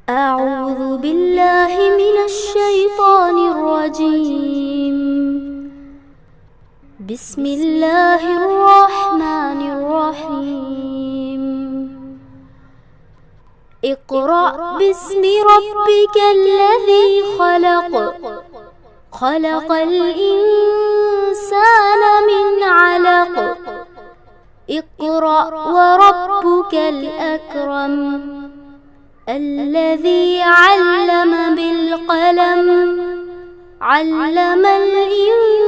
أعوذ بالله من الشيطان الرجيم. بسم الله الرحمن الرحيم. اقرأ باسم ربك الذي خلق. خلق الإنسان من علق. اقرأ وربك الأكرم. الذي علم بالقلم. علم الإنسان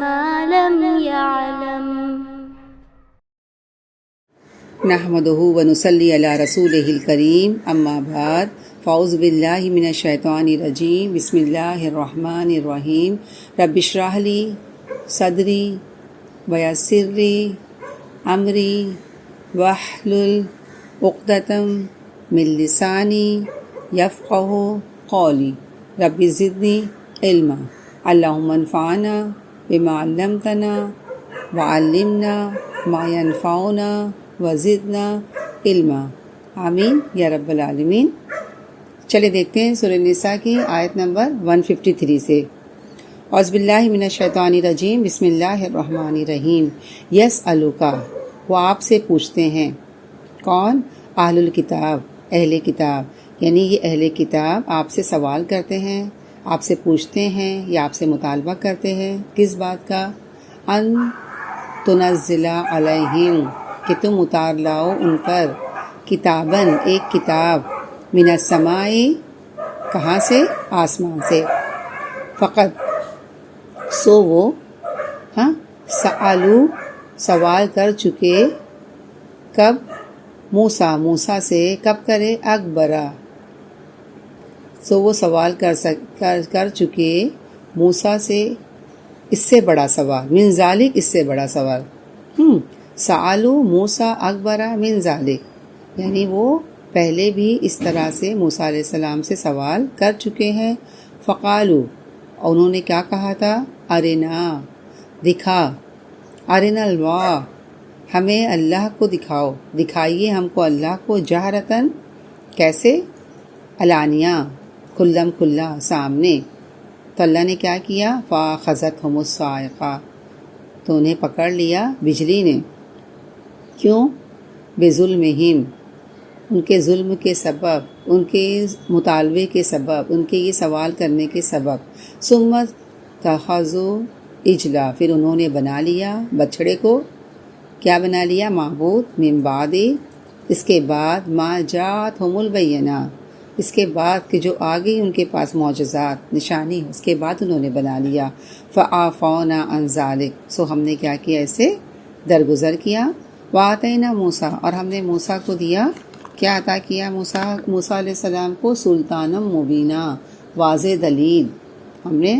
ما لم يعلم. نحمده ونصلي على رسوله الكريم اما بعد فاعوذ باللہ من الشیطان الرجیم بسم اللہ الرحمن الرحیم رب اشرح لی صدری ویسر لی امری واحلل عقدۃ من لسانی یفقہوا قولی رب زدنی علما اللہم انفعنا بما علمتنا وعلمنا ما ينفعنا وزدنا علما آمین یا رب العالمین۔ چلے دیکھتے ہیں سورہ نساء کی آیت نمبر 153 سے۔ اعوذ باللہ من الشیطان الرجیم بسم اللہ الرحمن الرحیم۔ یسألک، وہ آپ سے پوچھتے ہیں۔ کون؟ اہل الکتاب، اہل کتاب، یعنی یہ اہل کتاب آپ سے سوال کرتے ہیں، آپ سے پوچھتے ہیں یا آپ سے مطالبہ کرتے ہیں۔ کس بات کا؟ ان تنزل علیہم، کہ تم اتار لاؤ ان پر، کتاباً، ایک کتاب، من السماء، کہاں سے؟ آسمان سے۔ فقط، سو وہ، سألو، سوال کر چکے، کب؟ موسیٰ سے، کب کرے؟ اکبرہ، سو وہ سوال کر چکے موسیٰ سے اس سے بڑا سوال، من ذالک، اس سے بڑا سوال۔ سألو موسیٰ اکبرہ من ذالک، یعنی وہ پہلے بھی اس طرح سے موسیٰ علیہ السلام سے سوال کر چکے ہیں۔ فقالو، انہوں نے کیا کہا تھا؟ ارنا، دکھا، ارنا اللہ، ہمیں اللہ کو دکھاؤ، دکھائیے ہم کو اللہ کو، جہرتاً، کیسے؟ علانیہ، کھلم کھلا، سامنے۔ تو اللہ نے کیا کیا؟ فَأَخَذَتْهُمُ الصَّاعِقَةُ، تو انہیں پکڑ لیا بجلی نے۔ کیوں؟ بظلمہم، ان کے ظلم کے سبب، ان کے مطالبے کے سبب، ان کے یہ سوال کرنے کے سبب۔ ثم اتخذوا عجلا، پھر انہوں نے بنا لیا بچڑے کو، کیا بنا لیا؟ معبود، من بعد، اس کے بعد، ما جاءتہم البینات، اس کے بعد کہ جو آ گئی ان کے پاس معجزات، نشانی، اس کے بعد انہوں نے بنا لیا۔ فَعَفَوْنَا عَنْ ذَلِكَ، سو ہم نے کیا کیا؟ اسے درگزر کیا۔ وَآتَيْنَا موسیٰ، اور ہم نے موسیٰ کو دیا، کیا عطا کیا موسیٰ علیہ السلام کو؟ سلطانم مبینہ، واضح دلیل، ہم نے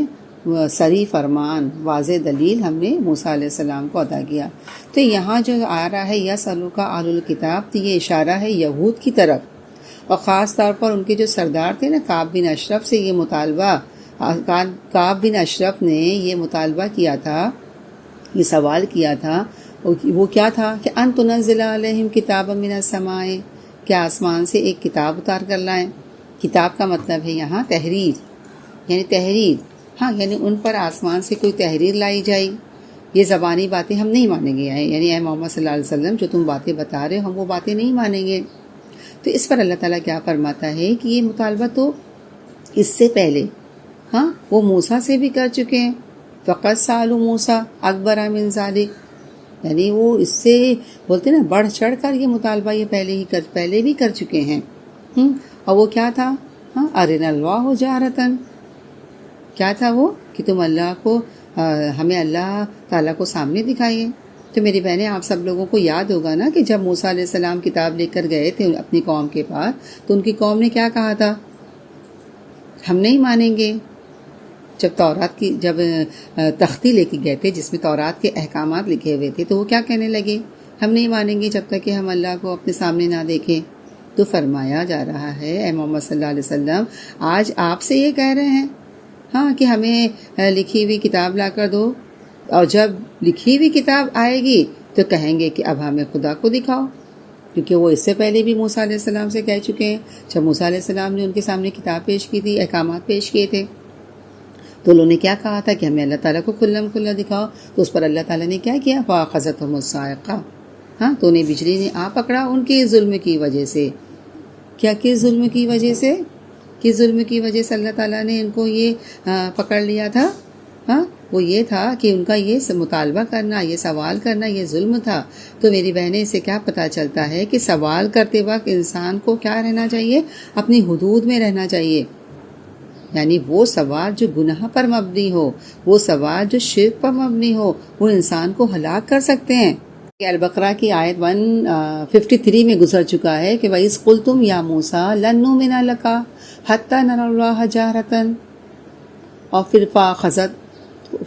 صریح فرمان، واضح دلیل ہم نے موسیٰ علیہ السلام کو عطا کیا۔ تو یہاں جو آ رہا ہے یسألک اہل الکتاب، تو یہ اشارہ ہے یہود کی طرف، اور خاص طور پر ان کے جو سردار تھے نا کعب بن اشرف سے یہ مطالبہ، کعب بن اشرف نے یہ مطالبہ کیا تھا، یہ سوال کیا تھا، وہ کیا تھا کہ ان تنزل علیہم کتابا من السماء، کیا آسمان سے ایک کتاب اتار کر لائیں۔ کتاب کا مطلب ہے یہاں تحریر، یعنی تحریر، یعنی ان پر آسمان سے کوئی تحریر لائی جائے۔ یہ زبانی باتیں ہم نہیں مانیں گے، یعنی اے محمد صلی اللہ علیہ وسلم جو تم باتیں بتا رہے ہو ہم وہ باتیں نہیں مانیں گے۔ تو اس پر اللہ تعالیٰ کیا فرماتا ہے کہ یہ مطالبہ تو اس سے پہلے وہ موسیٰ سے بھی کر چکے ہیں۔ فقط سألوا موسیٰ اکبر من ذالک، یعنی وہ اس سے بولتے نا بڑھ چڑھ کر یہ مطالبہ یہ پہلے بھی کر چکے ہیں۔ اور وہ کیا تھا؟ ارنا اللہ جہرتاً، کیا تھا وہ؟ کہ تم اللہ کو، ہمیں اللہ تعالیٰ کو سامنے دکھائیے۔ تو میری بہنیں، آپ سب لوگوں کو یاد ہوگا نا کہ جب موسیٰ علیہ السلام کتاب لے کر گئے تھے اپنی قوم کے پاس، تو ان کی قوم نے کیا کہا تھا؟ ہم نہیں مانیں گے۔ جب تختی لے کے گئے تھے جس میں تورات کے احکامات لکھے ہوئے تھے، تو وہ کیا کہنے لگے؟ ہم نہیں مانیں گے جب تک کہ ہم اللہ کو اپنے سامنے نہ دیکھیں۔ تو فرمایا جا رہا ہے اے محمد صلی اللہ علیہ وسلم، آج آپ سے یہ کہہ رہے ہیں کہ ہمیں لکھی ہوئی کتاب لا کر دو، اور جب لکھی ہوئی کتاب آئے گی تو کہیں گے کہ اب ہمیں خدا کو دکھاؤ۔ کیونکہ وہ اس سے پہلے بھی موسیٰ علیہ السلام سے کہہ چکے ہیں. جب موسیٰ علیہ السلام نے ان کے سامنے کتاب پیش کی تھی، احکامات پیش کیے تھے، تو انہوں نے کیا کہا تھا کہ ہمیں اللہ تعالیٰ کو کھلم کھلا دکھاؤ. تو اس پر اللہ تعالیٰ نے کیا کیا؟ فَأَخَذَتْهُمُ الصَّاعِقَةُ. ہاں، تو انہیں بجلی نے آ پکڑا ان کے ظلم کی وجہ سے. کیا کس ظلم کی وجہ سے؟ کس ظلم کی وجہ سے اللہ تعالیٰ نے ان کو یہ پکڑ لیا تھا؟ ہاں، وہ یہ تھا کہ ان کا یہ مطالبہ کرنا، یہ سوال کرنا، یہ ظلم تھا. تو میری بہنیں، اس سے کیا پتہ چلتا ہے کہ سوال کرتے وقت انسان کو کیا رہنا چاہیے؟ اپنی حدود میں رہنا چاہیے. یعنی وہ سوال جو گناہ پر مبنی ہو، وہ سوال جو شرک پر مبنی ہو، وہ انسان کو ہلاک کر سکتے ہیں. البقرہ کی آیت 153 میں گزر چکا ہے کہ وَإِذْ قُلْتُمْ يَا مُوسَىٰ لَن نُّؤْمِنَ لَكَ حَتَّىٰ نَرَى اللَّهَ جَهْرَةً، اور پھر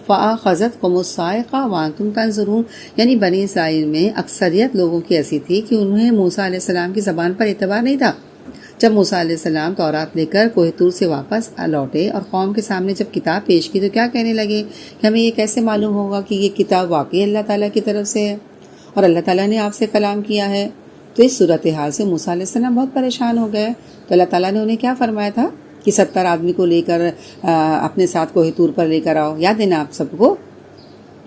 فَأَخَذَتْكُمُ الصَّاعِقَةُ وَأَنْتُمْ تَنظُرُونَ. یعنی بنی اسرائیل میں اکثریت لوگوں کی ایسی تھی کہ انہیں موسیٰ علیہ السلام کی زبان پر اعتبار نہیں تھا. جب موسیٰ علیہ السلام تورات لے کر کوہ طور سے واپس لوٹے اور قوم کے سامنے جب کتاب پیش کی، تو کیا کہنے لگے کہ ہمیں یہ کیسے معلوم ہوگا کہ یہ کتاب واقعی اللہ تعالیٰ کی طرف سے ہے اور اللہ تعالیٰ نے آپ سے کلام کیا ہے. تو اس صورتحال سے موسیٰ علیہ السلام بہت پریشان ہو گئے. تو اللہ تعالیٰ نے انہیں کیا فرمایا تھا کہ 70 آدمی کو لے کر اپنے ساتھ کوہ طور پر لے کر آؤ. یاد ہے نا آپ سب کو؟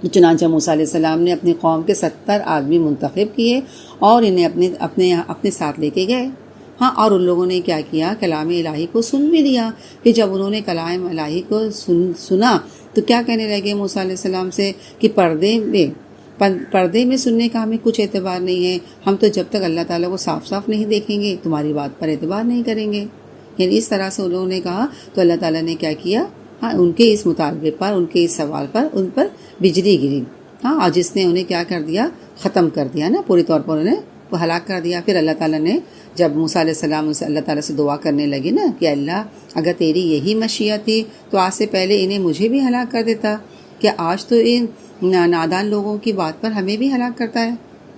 چنانچہ موسیٰ علیہ السلام نے اپنی قوم کے 70 آدمی منتخب کیے اور انہیں اپنے ساتھ لے کے گئے. ہاں، اور ان لوگوں نے کیا کیا؟ کلام الہی کو سن بھی لیا. کہ جب انہوں نے کلام الہی کو سنا تو کیا کہنے لگے موسیٰ علیہ السلام سے کہ پردے میں سننے کا ہمیں کچھ اعتبار نہیں ہے. ہم تو جب تک اللہ تعالیٰ کو صاف صاف نہیں دیکھیں گے تمہاری بات پر اعتبار نہیں کریں گے. یعنی اس طرح سے انہوں نے کہا. تو اللہ تعالیٰ نے کیا کیا؟ ہاں، ان کے اس مطالبے پر، ان کے اس سوال پر ان پر بجلی گری. ہاں، اور جس نے انہیں کیا کر دیا؟ ختم کر دیا نا، پوری طور پر انہیں وہ ہلاک کر دیا. پھر اللہ تعالیٰ نے جب موسیٰ علیہ السلام سے اللہ تعالیٰ سے دعا کرنے لگے نا کہ اللہ، اگر تیری یہی مشیت تھی تو آج سے پہلے انہیں مجھے بھی ہلاک کر دیتا. کہ آج تو ان نادان لوگوں کی بات پر ہمیں بھی ہلاک کرتا ہے،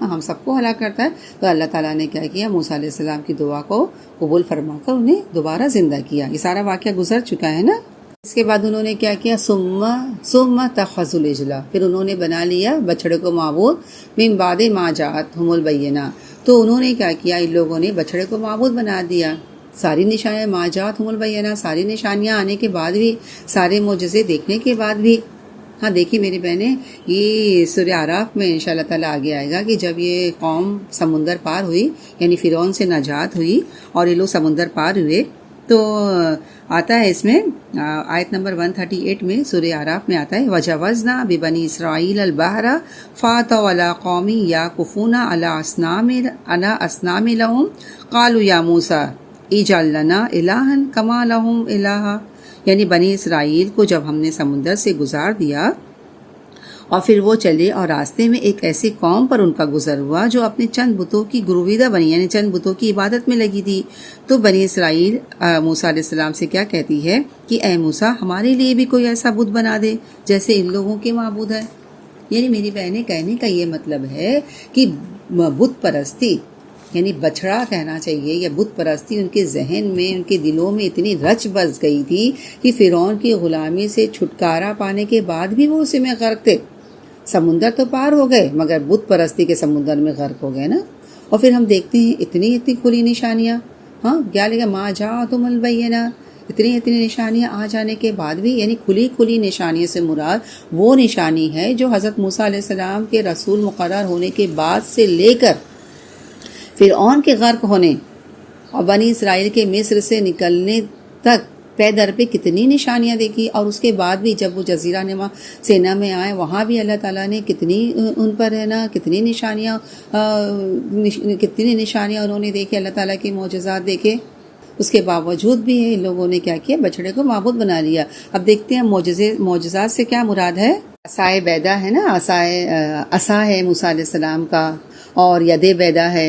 ہم سب کو ہلاک کرتا ہے. تو اللہ تعالیٰ نے کیا کیا؟ موسیٰ علیہ السلام کی دعا کو قبول فرما کر انہیں دوبارہ زندہ کیا. یہ سارا واقعہ گزر چکا ہے نا. اس کے بعد انہوں نے کیا کیا؟ ثم اتخذوا العجل، پھر انہوں نے بنا لیا بچڑے کو معبود. من بعد ما جاءتهم البینہ، تو انہوں نے کیا کیا؟ ان لوگوں نے بچڑے کو معبود بنا دیا. ساری نشانیاں، ما جاءتهم البینہ، ساری نشانیاں آنے کے بعد بھی، سارے معجزے دیکھنے کے بعد بھی. ہاں دیکھیے میری بہنیں، یہ سورہ اعراف میں انشاءاللہ تعالیٰ آگے آئے گا کہ جب یہ قوم سمندر پار ہوئی، یعنی فرعون سے نجات ہوئی اور یہ لوگ سمندر پار ہوئے، تو آتا ہے اس میں آیت نمبر 138 میں سورہ اعراف میں آتا ہے وَجَوَزْنَا بِبَنِي إِسْرَائِيلَ الْبَحْرَ فَأَتَوْا عَلَىٰ قَوْمٍ يَعْكُفُونَ عَلَىٰ أَصْنَامٍ لَهُمْ قَالُوا يَا مُوسَىٰ اجعل لنا إِلَٰهًا كَمَا لَهُمْ إِلَٰهٌ. یعنی بنی اسرائیل کو جب ہم نے سمندر سے گزار دیا اور پھر وہ چلے اور راستے میں ایک ایسی قوم پر ان کا گزر ہوا جو اپنے چند بتوں کی گرویدہ بنی، یعنی چند بتوں کی عبادت میں لگی تھی. تو بنی اسرائیل موسیٰ علیہ السلام سے کیا کہتی ہے کہ اے موسیٰ، ہمارے لیے بھی کوئی ایسا بت بنا دے جیسے ان لوگوں کے معبود ہے. یعنی میری بہنیں، کہنے کا یہ مطلب ہے کہ بت پرستی، یعنی بچڑا کہنا چاہیے، یا بت پرستی ان کے ذہن میں، ان کے دلوں میں اتنی رچ بس گئی تھی کہ فرعون کی غلامی سے چھٹکارا پانے کے بعد بھی وہ اسی میں غرق تھے. سمندر تو پار ہو گئے مگر بت پرستی کے سمندر میں غرق ہو گئے نا. اور پھر ہم دیکھتے ہیں اتنی کھلی نشانیاں. ہاں، کیا لگا؟ ما جاءتهم البینہ، اتنی نشانیاں آ جانے کے بعد بھی، یعنی کھلی نشانیوں سے مراد وہ نشانی ہے جو حضرت موسیٰ علیہ السلام کے رسول مقرر ہونے کے بعد سے لے کر فرعون کے غرق ہونے اور بنی اسرائیل کے مصر سے نکلنے تک پے در پہ کتنی نشانیاں دیکھی. اور اس کے بعد بھی جب وہ جزیرہ نما سینا میں آئے، وہاں بھی اللہ تعالیٰ نے کتنی ان پر ہے نا کتنی نشانیاں انہوں نے دیکھی، اللہ تعالیٰ کے معجزات دیکھے. اس کے باوجود بھی ان لوگوں نے کیا کیا؟ بچڑے کو معبود بنا لیا. اب دیکھتے ہیں معجزات سے کیا مراد ہے. عصائے بیدا ہے نا، عصا ہے موسیٰ علیہ السلام کا، اور ید بیدا ہے،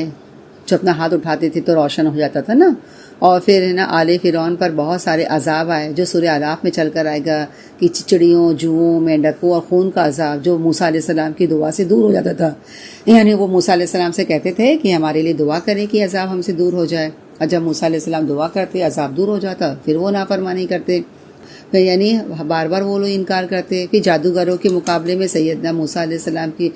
جو اپنا ہاتھ اٹھاتے تھے تو روشن ہو جاتا تھا نا. اور پھر ہے نا آل فرعون پر بہت سارے عذاب آئے جو سورہ اعراف میں چل کر آئے گا کہ چچڑیوں، جوؤں، مینڈکوں اور خون کا عذاب جو موسیٰ علیہ السلام کی دعا سے دور ہو جاتا تھا. یعنی وہ موسیٰ علیہ السلام سے کہتے تھے کہ ہمارے لیے دعا کریں کہ عذاب ہم سے دور ہو جائے، اور جب موسیٰ علیہ السلام دعا کرتے عذاب دور ہو جاتا، پھر وہ نافرمانی کرتے. یعنی بار بار وہ لوگ انکار کرتے. پھر جادوگروں کے مقابلے میں سیدنا موسیٰ علیہ السلام کی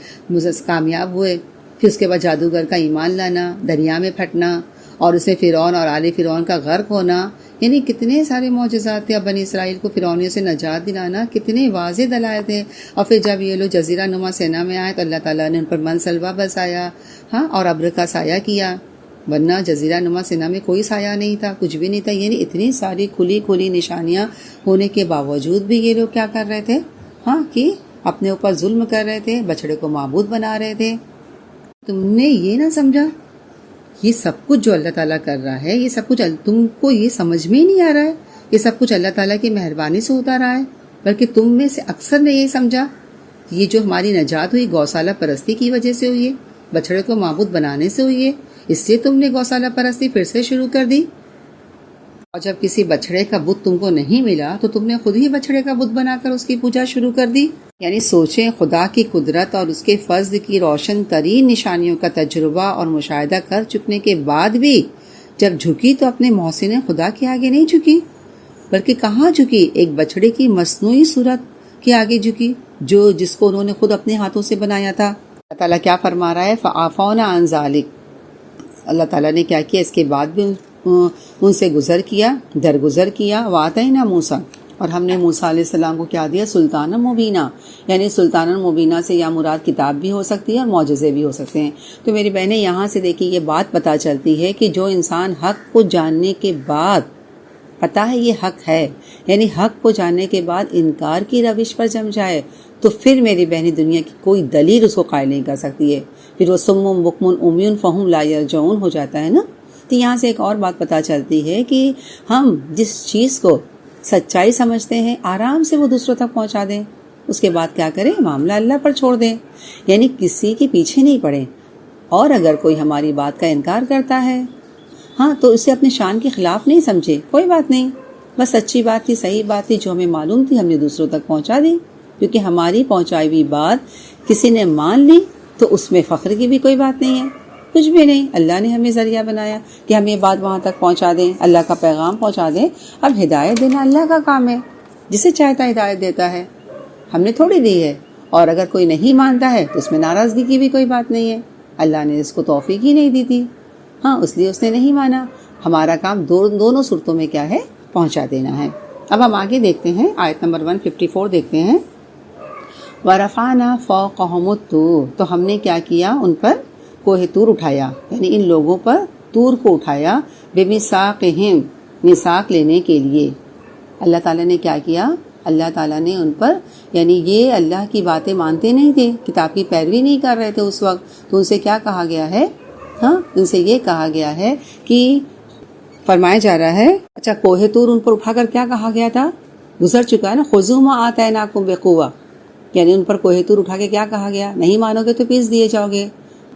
کامیاب ہوئے. پھر اس کے بعد جادوگر کا ایمان لانا، دریا میں پھٹنا اور اسے فرعون اور آل فرعون کا غرق ہونا، یعنی کتنے سارے معجزات تھے. اب بنی اسرائیل کو فرعونیوں سے نجات دلانا کتنے واضح دلائل تھے. اور پھر جب یہ لوگ جزیرہ نما سینا میں آئے تو اللہ تعالیٰ نے ان پر من سلوا برسایا اور ابر کا سایہ کیا، ورنہ جزیرہ نما سینا میں کوئی سایہ نہیں تھا، کچھ بھی نہیں تھا. یعنی اتنی ساری کھلی نشانیاں ہونے کے باوجود بھی یہ لوگ کیا کر رہے تھے کہ اپنے اوپر ظلم کر رہے تھے، بچڑے کو معبود بنا رہے تھے. تم نے یہ نہ سمجھا یہ سب کچھ جو اللہ تعالیٰ کر رہا ہے، یہ سب کچھ تم کو یہ سمجھ میں ہی نہیں آ رہا ہے، یہ سب کچھ اللہ تعالیٰ کی مہربانی سے ہوتا رہا ہے. بلکہ تم میں سے اکثر نے یہ سمجھا یہ جو ہماری نجات ہوئی گوسالہ پرستی کی وجہ سے ہوئی ہے، بچڑے کو معبود بنانے سے ہوئی ہے، اس لیے تم نے گوسالہ پرستی پھر سے شروع کر دی. اور جب کسی بچڑے کا بت تم کو نہیں ملا تو تم نے خود ہی بچڑے کا بت بنا کر اس کی پوجا شروع کر دی. یعنی سوچیں، خدا کی قدرت اور اس کے فضل کی روشن ترین نشانیوں کا تجربہ اور مشاہدہ کر چکنے کے بعد بھی جب جھکی تو اپنے محسن خدا کے آگے نہیں جھکی، بلکہ کہاں جھکی؟ ایک بچڑے کی مصنوعی صورت کے آگے جھکی جس کو انہوں نے خود اپنے ہاتھوں سے بنایا تھا. اللہ تعالیٰ کیا فرما رہا ہے؟ فَعَفَوْنَا عَنْ ذَلِكَ. اللہ تعالیٰ نے کیا کیا؟ اس کے بعد بھی ان سے درگزر کیا. وَآتَيْنَا مُوسَىٰ. اور ہم نے موسیٰ علیہ السلام کو کیا دیا؟ سلطان مبینہ. یعنی سلطان مبینہ سے یا مراد کتاب بھی ہو سکتی ہے اور معجزے بھی ہو سکتے ہیں. تو میری بہنیں یہاں سے دیکھیں یہ بات پتہ چلتی ہے کہ جو انسان حق کو جاننے کے بعد پتہ ہے یہ حق ہے، یعنی حق کو جاننے کے بعد انکار کی روش پر جم جائے تو پھر میری بہنی دنیا کی کوئی دلیل اس کو قائل نہیں کر سکتی ہے. پھر وہ سم بکم عمی فہم لا یرجعون ہو جاتا ہے نا. تو یہاں سے ایک اور بات پتہ چلتی ہے کہ ہم جس چیز کو سچائی سمجھتے ہیں آرام سے وہ دوسروں تک پہنچا دیں، اس کے بعد کیا کریں؟ معاملہ اللہ پر چھوڑ دیں، یعنی کسی کے پیچھے نہیں پڑیں. اور اگر کوئی ہماری بات کا انکار کرتا ہے تو اسے اپنے شان کے خلاف نہیں سمجھے، کوئی بات نہیں، بس اچھی بات تھی، صحیح بات تھی، جو ہمیں معلوم تھی ہم نے دوسروں تک پہنچا دی. کیونکہ ہماری پہنچائی ہوئی بات کسی نے مان لی تو اس میں فخر کی بھی کوئی بات نہیں ہے، کچھ بھی نہیں. اللہ نے ہمیں ذریعہ بنایا کہ ہم یہ بات وہاں تک پہنچا دیں، اللہ کا پیغام پہنچا دیں. اب ہدایت دینا اللہ کا کام ہے، جسے چاہتا ہے ہدایت دیتا ہے، ہم نے تھوڑی دی ہے. اور اگر کوئی نہیں مانتا ہے تو اس میں ناراضگی کی بھی کوئی بات نہیں ہے، اللہ نے اس کو توفیق ہی نہیں دی تھی، اس لیے اس نے نہیں مانا. ہمارا کام دونوں صورتوں میں کیا ہے؟ پہنچا دینا ہے. اب ہم آگے دیکھتے ہیں، آیت نمبر 154 دیکھتے ہیں. وَرَفَعْنَا فَوْقَهُمُ الطُّورَ. تو ہم نے کیا کیا؟ ان پر کوہ طور اٹھایا، یعنی ان لوگوں پر طور کو اٹھایا. بِمِثَاقِهِمْ، میثاق لینے کے لیے. اللہ تعالیٰ نے کیا کیا؟ اللہ تعالیٰ نے ان پر، یعنی یہ اللہ کی باتیں مانتے نہیں تھے، کتاب کی پیروی نہیں کر رہے تھے اس وقت، تو ان سے کیا کہا گیا ہے؟ ان سے یہ کہا گیا ہے کہ فرمایا جا رہا ہے، اچھا کوہ طور ان پر اٹھا کر کیا کہا گیا تھا؟ گزر چکا ہے نا. خُذُوا مَا آتَيْنَاكُمْ بِقُوَّةٍ. یعنی ان پر کوہ طور اٹھا کے کیا کہا گیا؟ نہیں مانو گے تو پیس دیے جاؤ گے،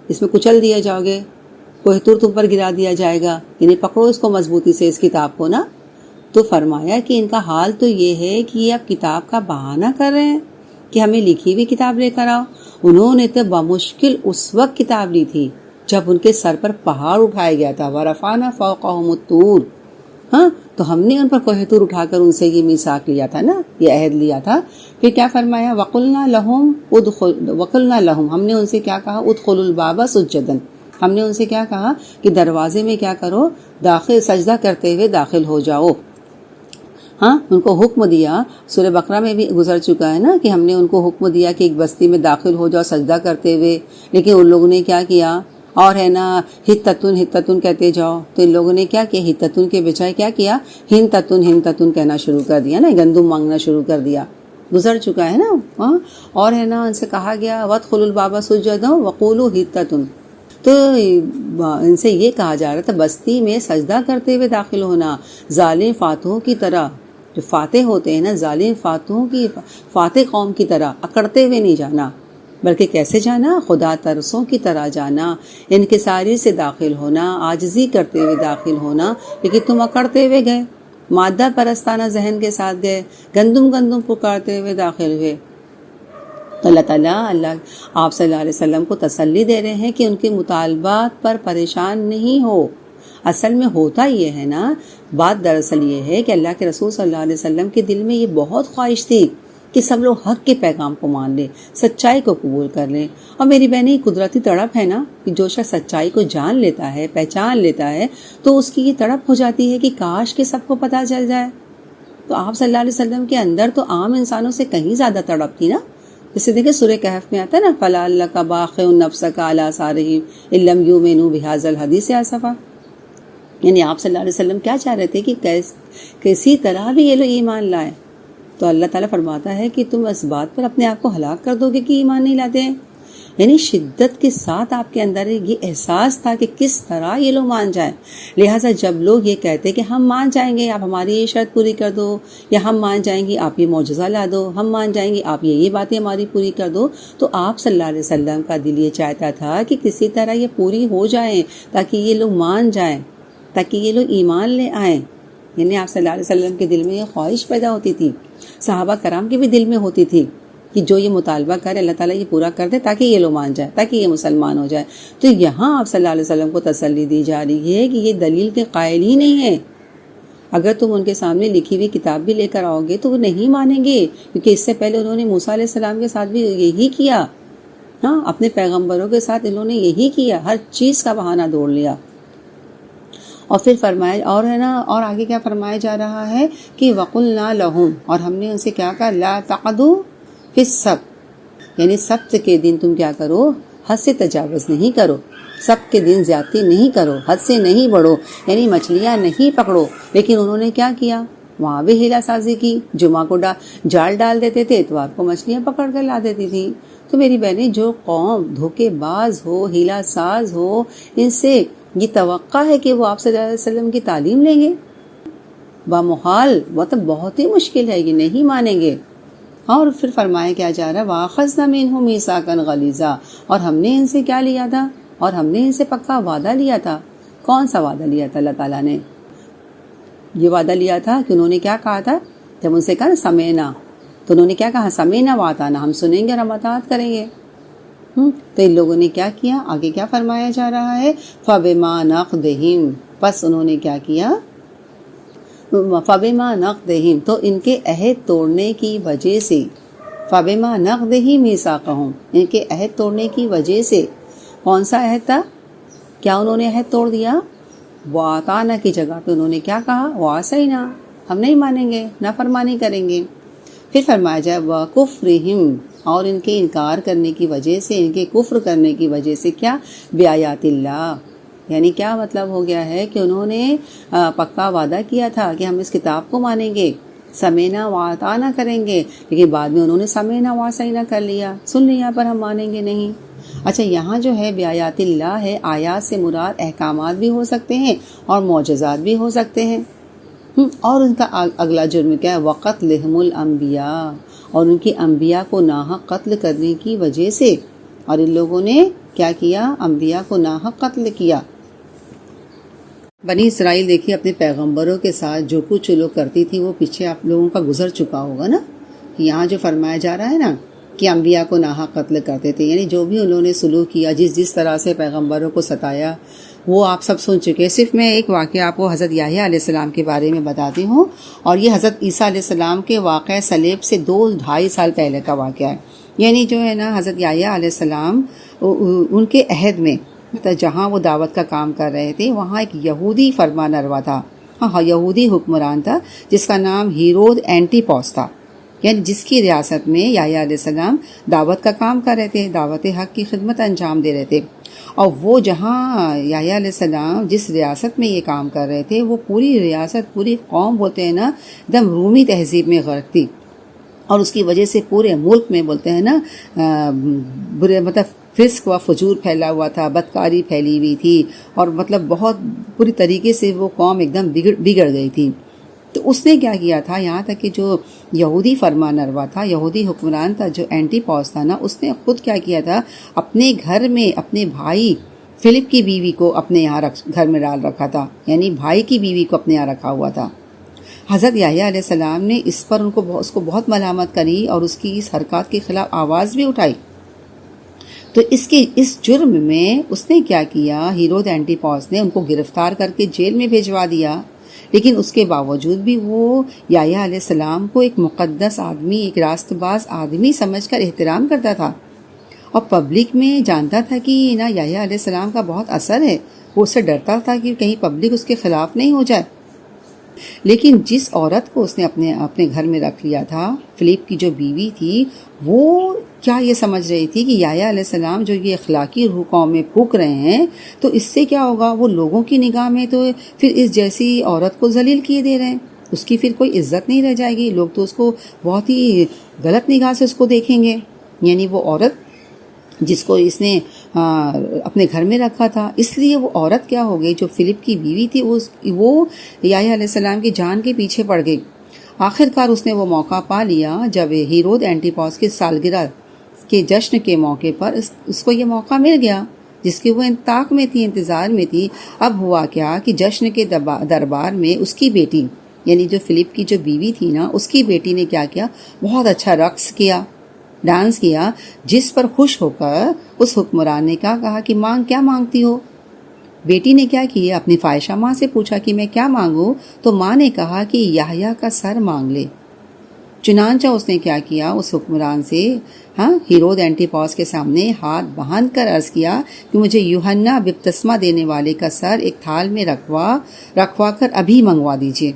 اس میں کچل دیے جاؤ گے، کوہ طور تم پر گرا دیا جائے گا، یعنی پکڑو اس کو مضبوطی سے، اس کتاب کو نا. تو فرمایا کہ ان کا حال تو یہ ہے کہ یہ اب کتاب کا بہانہ کر رہے ہیں کہ ہمیں لکھی ہوئی کتاب لے کر آؤ. انہوں نے تو بمشکل اس وقت کتاب لی تھی جب ان کے سر پر پہاڑ اٹھایا گیا تھا. وَرَفَعْنَا فَوْقَهُمُ الطُّورَ. تو ہم نے ان پر کوہ طور اٹھا کر ان سے یہ میثاق لیا تھا نا، یہ عہد لیا تھا. پھر کیا فرمایا؟ وَقُلْنَا لَهُمْ. ہم نے ان سے کیا کہا؟ ادخلوا الباب سجدا. ہم نے ان سے کیا کہا کہ دروازے میں کیا کرو؟ سجدہ کرتے ہوئے داخل ہو جاؤ. ان کو حکم دیا. سورہ بقرہ میں بھی گزر چکا ہے نا کہ ہم نے ان کو حکم دیا کہ ایک بستی میں داخل ہو جاؤ سجدہ کرتے ہوئے، لیکن ان لوگوں نے کیا کیا؟ اور ہے نا ہتتن کہتے جاؤ. تو ان لوگوں نے کیا کیا؟ ہتتن کے بجائے کیا کیا؟ ہنتتن کہنا شروع کر دیا نا، گندم مانگنا شروع کر دیا. گزر چکا ہے نا. اور ہے نا ان سے کہا گیا وَادْخُلُوا الْبَابَ سُجَّدًا وَقُولُوا حِطَّةٌ. تو ان سے یہ کہا جا رہا تھا بستی میں سجدہ کرتے ہوئے داخل ہونا. ظالم فاتحوں کی طرح، جو فاتح ہوتے ہیں نا، ظالم فاتح قوم کی طرح اکڑتے ہوئے نہیں جانا، بلکہ کیسے جانا؟ خدا ترسوں کی طرح جانا، انکساری سے داخل ہونا، عاجزی کرتے ہوئے داخل ہونا. لیکن تم اکڑتے ہوئے گئے، مادہ پرستانہ ذہن کے ساتھ گئے، گندم پکارتے ہوئے داخل ہوئے. اللہ تعالیٰ آپ صلی اللہ علیہ وسلم کو تسلی دے رہے ہیں کہ ان کے مطالبات پر پریشان نہیں ہو. اصل میں ہوتا یہ ہے نا، بات دراصل یہ ہے کہ اللہ کے رسول صلی اللہ علیہ وسلم کے دل میں یہ بہت خواہش تھی کہ سب لوگ حق کے پیغام کو مان لیں، سچائی کو قبول کر لیں۔ اور میری بہنیں، قدرتی تڑپ ہے نا کہ جو شخص سچائی کو جان لیتا ہے، پہچان لیتا ہے، تو اس کی یہ تڑپ ہو جاتی ہے کہ کاش کہ سب کو پتہ چل جائے۔ تو آپ صلی اللہ علیہ وسلم کے اندر تو عام انسانوں سے کہیں زیادہ تڑپ تھی نا۔ جیسے دیکھیں سورہ کہف میں آتا ہے نا، فَلَعَلَّكَ بَاخِعٌ نَفْسَكَ عَلَىٰ آثَارِهِمْ إِن لَّمْ يُؤْمِنُوا بِهَٰذَا الْحَدِيثِ آسَفًا۔ یعنی آپ صلی اللہ علیہ وسلم کیا چاہ رہے تھے کہ کسی طرح بھی یہ لوگ ایمان لائیں۔ تو اللہ تعالیٰ فرماتا ہے کہ تم اس بات پر اپنے آپ کو ہلاک کر دو گے کہ ایمان نہیں لاتے ہیں۔ یعنی شدت کے ساتھ آپ کے اندر یہ احساس تھا کہ کس طرح یہ لوگ مان جائیں۔ لہٰذا جب لوگ یہ کہتے کہ ہم مان جائیں گے، آپ ہماری یہ شرط پوری کر دو، یا ہم مان جائیں گے آپ یہ معجزہ لا دو، ہم مان جائیں گے آپ یہ باتیں ہماری پوری کر دو، تو آپ صلی اللہ علیہ وسلم کا دل یہ چاہتا تھا کہ کسی طرح یہ پوری ہو جائیں تاکہ یہ لوگ مان جائیں، تاکہ یہ لوگ ایمان لے آئیں۔ یعنی آپ صلی اللہ علیہ وسلم کے دل میں یہ خواہش پیدا ہوتی تھی، صحابہ کرام کے بھی دل میں ہوتی تھی کہ جو یہ مطالبہ کرے اللہ تعالیٰ یہ پورا کر دے تاکہ یہ لوگ مان جائے، تاکہ یہ مسلمان ہو جائے۔ تو یہاں آپ صلی اللہ علیہ وسلم کو تسلی دی جا رہی ہے کہ یہ دلیل کے قائل ہی نہیں ہے۔ اگر تم ان کے سامنے لکھی ہوئی کتاب بھی لے کر آؤ گے تو وہ نہیں مانیں گے، کیونکہ اس سے پہلے انہوں نے موسیٰ علیہ السلام کے ساتھ بھی یہی کیا۔ ہاں، اپنے پیغمبروں کے ساتھ انہوں نے یہی کیا، ہر چیز کا بہانہ دوڑ لیا۔ اور پھر فرمایا اور ہے نا، اور آگے کیا فرمایا جا رہا ہے کہ وَقُلْنَا لَهُمْ، اور ہم نے ان سے کیا کہا، لَا تَعْدُوا فِي السَّبْتِ، یعنی سبت کے دن تم کیا کرو، حد سے تجاوز نہیں کرو، سبت کے دن زیادتی نہیں کرو، حد سے نہیں بڑھو، یعنی مچھلیاں نہیں پکڑو۔ لیکن انہوں نے کیا کیا، وہاں بھی ہیلا سازی کی، جمعہ کو جال ڈال دیتے تھے، اتوار کو مچھلیاں پکڑ کر لا دیتی تھی۔ تو میری بہنیں، جو قوم دھوکے باز ہو، ہیلا ساز ہو، ان سے یہ توقع ہے کہ وہ آپ صلی اللہ علیہ وسلم کی تعلیم لیں گے؟ بامحال، مطلب بہت ہی مشکل ہے، یہ نہیں مانیں گے۔ اور پھر فرمایا کیا جا رہا ہے، وَأَخَذْنَا مِنْهُمْ مِيثَاقًا غَلِيظًا، اور ہم نے ان سے کیا لیا تھا، اور ہم نے ان سے پکا وعدہ لیا تھا۔ کون سا وعدہ لیا تھا اللہ تعالیٰ نے؟ یہ وعدہ لیا تھا کہ انہوں نے کیا کہا تھا، جب ان سے کہا سمینا، تو انہوں نے کیا کہا، سمینا وَأَطَعْنَا، ہم سنیں گے اور ہم اطاعت کریں گے۔ تو ان لوگوں نے کیا کیا، آگے کیا فرمایا جا رہا ہے، فَبِمَا نَقْضِهِمْ، پس انہوں نے کیا کیا، فَبِمَا نَقْضِهِمْ، تو ان کے عہد توڑنے کی وجہ سے، فَبِمَا نَقْضِهِمْ مِيثَاقَهُمْ، ان کے عہد توڑنے کی وجہ سے۔ کون سا عہد تھا، کیا انہوں نے عہد توڑ دیا، وَأَطَعْنَا کی جگہ پہ انہوں نے کیا کہا، وَعَصَيْنَا، ہم نہیں مانیں گے، نافرمانی کریں گے۔ پھر فرمایا جائے وَكُفْرِهِمْ، اور ان کے انکار کرنے کی وجہ سے، ان کے کفر کرنے کی وجہ سے، کیا، بِآیاتِ اللہ، یعنی کیا مطلب ہو گیا ہے کہ انہوں نے پکا وعدہ کیا تھا کہ ہم اس کتاب کو مانیں گے، سمینا وَأَطَعْنَا کریں گے، لیکن بعد میں انہوں نے سمینا وَعَصَيْنَا کر لیا، سن لیا پر ہم مانیں گے نہیں۔ اچھا، یہاں جو ہے بِآیاتِ اللہ ہے، آیات سے مراد احکامات بھی ہو سکتے ہیں اور معجزات بھی ہو سکتے ہیں۔ اور ان کا اگلا جرم کیا ہے، وَقَتْلِهِمُ الْأَنْبِيَاءَ، اور ان کی انبیاء کو ناحق قتل کرنے کی وجہ سے۔ اور ان لوگوں نے کیا کیا، انبیاء کو ناحق قتل کیا۔ بنی اسرائیل دیکھیے اپنے پیغمبروں کے ساتھ جو کچھ لوگ کرتی تھی وہ پیچھے آپ لوگوں کا گزر چکا ہوگا نا، کہ یہاں جو فرمایا جا رہا ہے نا کہ انبیاء کو ناحق قتل کرتے تھے، یعنی جو بھی انہوں نے سلوک کیا، جس طرح سے پیغمبروں کو ستایا، وہ آپ سب سن چکے۔ صرف میں ایک واقعہ آپ کو حضرت یحییٰ علیہ السلام کے بارے میں بتاتی ہوں، اور یہ حضرت عیسیٰ علیہ السلام کے واقعہ صلیب سے 2-2.5 سال پہلے کا واقعہ ہے۔ یعنی جو ہے نا، حضرت یحییٰ علیہ السلام ان کے عہد میں جہاں وہ دعوت کا کام کر رہے تھے، وہاں ایک یہودی فرمان روا تھا، یہودی حکمران تھا، جس کا نام ہیرود اینٹیپوس تھا، یعنی جس کی ریاست میں یحییٰ علیہ السلام دعوت کا کام کر رہے تھے، دعوت حق کی خدمت انجام دے رہے تھے۔ اور وہ جہاں یحییٰ علیہ السلام جس ریاست میں یہ کام کر رہے تھے، وہ پوری ریاست، پوری قوم بولتے ہیں نا، ایک دم رومی تہذیب میں غرق تھی، اور اس کی وجہ سے پورے ملک میں بولتے ہیں نا برے، مطلب فسق و فجور پھیلا ہوا تھا، بدکاری پھیلی ہوئی تھی، اور مطلب بہت بری طریقے سے وہ قوم ایک دم بگڑ گئی تھی۔ تو اس نے کیا کیا تھا، یہاں تک کہ جو یہودی فرمان روا تھا، یہودی حکمران تھا، جو اینٹیپوس تھا نا، اس نے خود کیا کیا تھا، اپنے گھر میں اپنے بھائی فلپ کی بیوی کو اپنے یہاں گھر میں ڈال رکھا تھا، یعنی بھائی کی بیوی کو اپنے یہاں رکھا ہوا تھا۔ حضرت یحییٰ علیہ السلام نے اس پر اس کو بہت ملامت کری، اور اس کی اس حرکات کے خلاف آواز بھی اٹھائی۔ تو اس جرم میں اس نے کیا کیا، ہیرود اینٹیپوس نے ان کو گرفتار کر کے جیل میں بھیجوا دیا۔ لیکن اس کے باوجود بھی وہ یحییٰ علیہ السلام کو ایک مقدس آدمی، ایک راست باز آدمی سمجھ کر احترام کرتا تھا، اور پبلک میں جانتا تھا کہ نا یحییٰ علیہ السلام کا بہت اثر ہے، وہ اس سے ڈرتا تھا کہ کہیں پبلک اس کے خلاف نہیں ہو جائے۔ لیکن جس عورت کو اس نے اپنے گھر میں رکھ لیا تھا، فلپ کی جو بیوی تھی، وہ کیا یہ سمجھ رہی تھی کہ یحییٰ علیہ السلام جو یہ اخلاقی روح قوم میں پھونک رہے ہیں تو اس سے کیا ہوگا، وہ لوگوں کی نگاہ میں تو پھر اس جیسی عورت کو ذلیل کیے دے رہے ہیں، اس کی پھر کوئی عزت نہیں رہ جائے گی، لوگ تو اس کو بہت ہی غلط نگاہ سے اس کو دیکھیں گے۔ یعنی وہ عورت جس کو اس نے اپنے گھر میں رکھا تھا، اس لیے وہ عورت کیا ہو گئی، جو فلپ کی بیوی تھی، وہ یحییٰ علیہ السلام کی جان کے پیچھے پڑ گئی۔ آخر کار اس نے وہ موقع پا لیا جب ہیرود اینٹیپاس کی سالگرہ کے جشن کے موقع پر اس کو یہ موقع مل گیا جس کی وہ طاق میں تھی، انتظار میں تھی۔ اب ہوا کیا کہ جشن کے دربار میں اس کی بیٹی، یعنی جو فلپ کی جو بیوی تھی نا، اس کی بیٹی نے کیا کیا، بہت اچھا رقص کیا، ڈانس کیا، جس پر خوش ہو کر اس حکمران نے کہا کہ کیا مانگتی ہو؟ بیٹی نے کیا کیا، اپنی فائشہ ماں سے پوچھا کہ میں کیا مانگوں، تو ماں نے کہا کہ یحییٰ کا سر مانگ لے۔ چنانچہ اس نے کیا کیا، اس حکمران سے ہیرود اینٹیپاس کے سامنے ہاتھ باندھ کر عرض کیا کہ مجھے یوحنا بپتسمہ دینے والے کا سر ایک تھال میں رکھوا کر ابھی منگوا دیجیے۔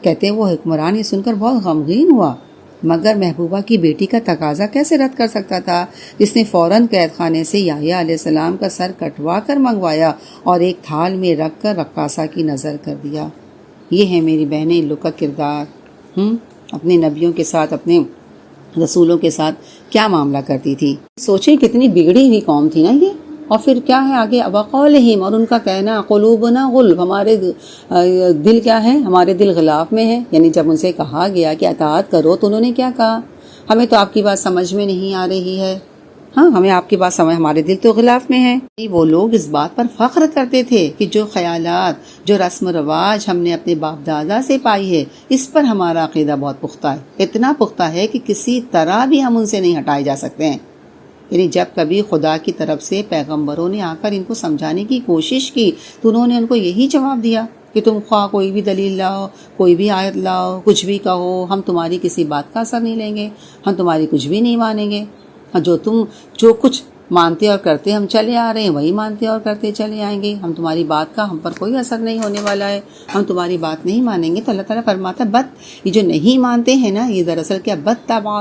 کہتے ہیں وہ حکمران یہ سن کر بہت غمگین ہوا، مگر محبوبہ کی بیٹی کا تقاضا کیسے رد کر سکتا تھا، جس نے فوراً قید خانے سے یحییٰ علیہ السلام کا سر کٹوا کر منگوایا اور ایک تھال میں رکھ کر رقاصہ کی نظر کر دیا۔ یہ ہے میری بہنیں ان لوگ کا کردار، اپنے نبیوں کے ساتھ، اپنے رسولوں کے ساتھ کیا معاملہ کرتی تھی۔ سوچیں کتنی بگڑی ہوئی قوم تھی نا یہ۔ اور پھر کیا ہے آگے، وقولہم، اور ان کا کہنا، قلوبنا غلف، ہمارے دل کیا ہے، ہمارے دل غلاف میں ہے۔ یعنی جب ان سے کہا گیا کہ اطاعت کرو تو انہوں نے کیا کہا، ہمیں تو آپ کی بات سمجھ میں نہیں آ رہی ہے، ہمیں آپ کی بات سمجھ، ہمارے دل تو غلاف میں ہے۔ وہ لوگ اس بات پر فخر کرتے تھے کہ جو خیالات، جو رسم و رواج ہم نے اپنے باپ دادا سے پائی ہے، اس پر ہمارا عقیدہ بہت پختہ ہے، اتنا پختہ ہے کہ کسی طرح بھی ہم ان سے نہیں ہٹائے جا سکتے ہیں۔ یعنی جب کبھی خدا کی طرف سے پیغمبروں نے آ کر ان کو سمجھانے کی کوشش کی تو انہوں نے ان کو یہی جواب دیا کہ تم خواہ کوئی بھی دلیل لاؤ، کوئی بھی آیت لاؤ، کچھ بھی کہو، ہم تمہاری کسی بات کا اثر نہیں لیں گے، ہم تمہاری کچھ بھی نہیں مانیں گے، جو کچھ مانتے اور کرتے ہم چلے آ رہے ہیں وہی مانتے اور کرتے چلے آئیں گے، ہم تمہاری بات کا ہم پر کوئی اثر نہیں ہونے والا ہے، ہم تمہاری بات نہیں مانیں گے۔ تو اللہ تعالیٰ فرماتا ہے یہ جو نہیں مانتے ہیں نا، یہ دراصل کیا، بد طبع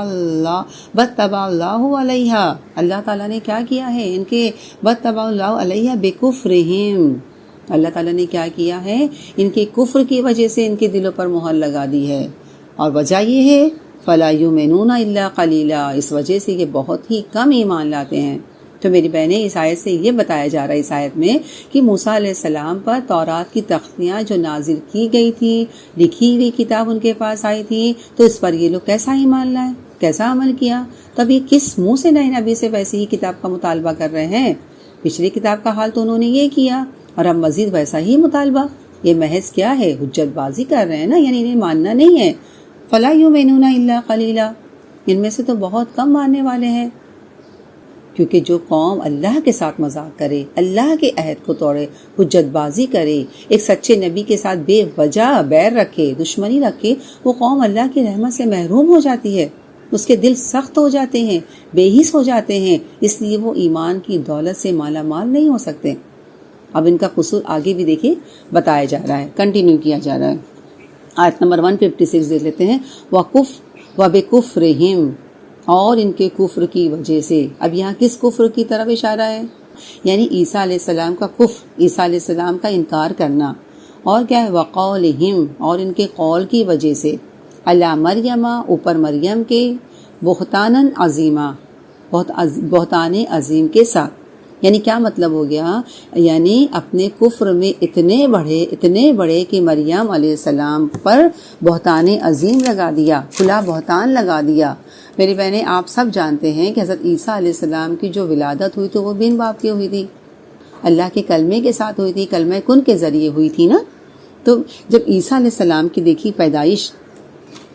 اللہ علیہا، اللہ تعالیٰ نے کیا کیا ہے، ان کے بد طبع اللہ علیہا بکفرہم، اللہ تعالیٰ نے کیا کیا ہے، ان کے کفر کی وجہ سے ان کے دلوں پر مہر لگا دی ہے، اور وجہ یہ ہے فَلَا يُؤْمِنُونَ إِلَّا قَلِيلًا، اس وجہ سے یہ بہت ہی کم ایمان لاتے ہیں۔ تو میری بہنیں، اس آیت سے یہ بتایا جا رہا ہے، اس آیت میں، کہ موسیٰ علیہ السلام پر تورات کی تختیاں جو نازل کی گئی تھی، لکھی ہوئی کتاب ان کے پاس آئی تھی، تو اس پر یہ لوگ کیسا ایمان لائے، کیسا عمل کیا؟ تب یہ کس منہ سے نئے نبی سے ویسے ہی کتاب کا مطالبہ کر رہے ہیں؟ پچھلی کتاب کا حال تو انہوں نے یہ کیا، اور اب مزید ویسا ہی مطالبہ۔ یہ محض کیا ہے، حجت بازی کر رہے ہیں نا، یعنی انہیں ماننا نہیں ہے۔ فَلَا يُؤْمِنُونَ إِلَّا قَلِيلًا، ان میں سے تو بہت کم ماننے والے ہیں، کیونکہ جو قوم اللہ کے ساتھ مذاق کرے، اللہ کے عہد کو توڑے، حجت بازی کرے، ایک سچے نبی کے ساتھ بے وجہ بیر رکھے، دشمنی رکھے، وہ قوم اللہ کی رحمت سے محروم ہو جاتی ہے، اس کے دل سخت ہو جاتے ہیں، بے حس ہو جاتے ہیں، اس لیے وہ ایمان کی دولت سے مالا مال نہیں ہو سکتے۔ اب ان کا قصور آگے بھی دیکھیں بتایا جا رہا ہے، کنٹینیو کیا جا رہا ہے۔ آیت نمبر 156 دیکھ لیتے ہیں، وَبِكُفْرِهِمْ، اور ان کے کفر کی وجہ سے۔ اب یہاں کس کفر کی طرف اشارہ ہے؟ یعنی عیسیٰ علیہ السلام کا کفر، عیسیٰ علیہ السلام کا انکار کرنا، اور کیا ہے، وقولہم، اور ان کے قول کی وجہ سے، علی مریم، اوپر مریم کے، بہتانن عظیمہ، بہتان عظیم کے ساتھ۔ یعنی کیا مطلب ہو گیا، یعنی اپنے کفر میں اتنے بڑے کہ مریم علیہ السلام پر بہتان عظیم لگا دیا، کھلا بہتان لگا دیا۔ میری بہنیں، آپ سب جانتے ہیں کہ حضرت عیسیٰ علیہ السلام کی جو ولادت ہوئی تو وہ بن باپ کی ہوئی تھی، اللہ کے کلمے کے ساتھ ہوئی تھی، کلمہ کن کے ذریعے ہوئی تھی نا۔ تو جب عیسیٰ علیہ السلام کی دیکھی پیدائش،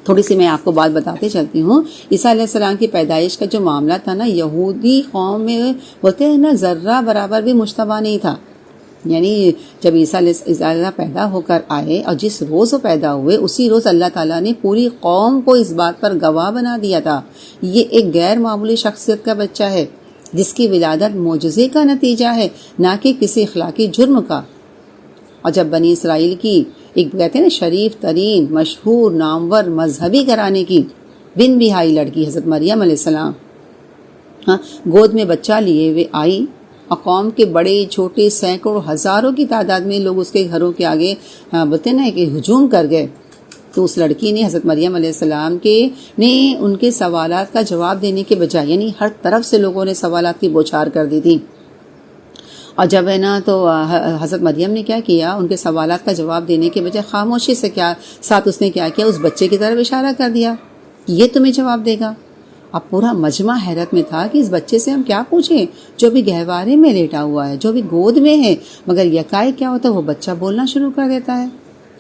تھوڑی سی میں آپ کو بات بتاتے چلتی ہوں۔ عیسیٰ علیہ السلام کی پیدائش کا جو معاملہ تھا نا، یہودی قوم میں بولتے ہیں نا، ذرہ برابر بھی مشتبہ نہیں تھا، یعنی جب عیسیٰ علیہ پیدا ہو کر آئے اور جس روز وہ پیدا ہوئے اسی روز اللہ تعالیٰ نے پوری قوم کو اس بات پر گواہ بنا دیا تھا یہ ایک غیر معمولی شخصیت کا بچہ ہے جس کی ولادت معجزے کا نتیجہ ہے، نہ کہ کسی اخلاقی جرم کا۔ اور جب بنی اسرائیل کی ایک کہتے ہیں نا شریف ترین مشہور نامور مذہبی گھرانے کی بن بہائی لڑکی حضرت مریم علیہ السلام گود میں بچہ لیے ہوئے آئی، اور قوم کے بڑے چھوٹے سینکڑوں ہزاروں کی تعداد میں لوگ اس کے گھروں کے آگے بولتے نا کہ ہجوم کر گئے، تو اس لڑکی نے حضرت مریم علیہ السلام نے ان کے سوالات کا جواب دینے کے بجائے، یعنی ہر طرف سے لوگوں نے سوالات کی بوچھار کر دی تھی، اور جب ہے نا تو حضرت مریم نے کیا کیا، ان کے سوالات کا جواب دینے کے بجائے خاموشی سے ساتھ اس نے کیا کیا، اس بچے کی طرف اشارہ کر دیا کہ یہ تمہیں جواب دے گا۔ اب پورا مجمع حیرت میں تھا کہ اس بچے سے ہم کیا پوچھیں جو بھی گہوارے میں لیٹا ہوا ہے، جو بھی گود میں ہے، مگر یکائک کیا ہوتا ہے وہ بچہ بولنا شروع کر دیتا ہے،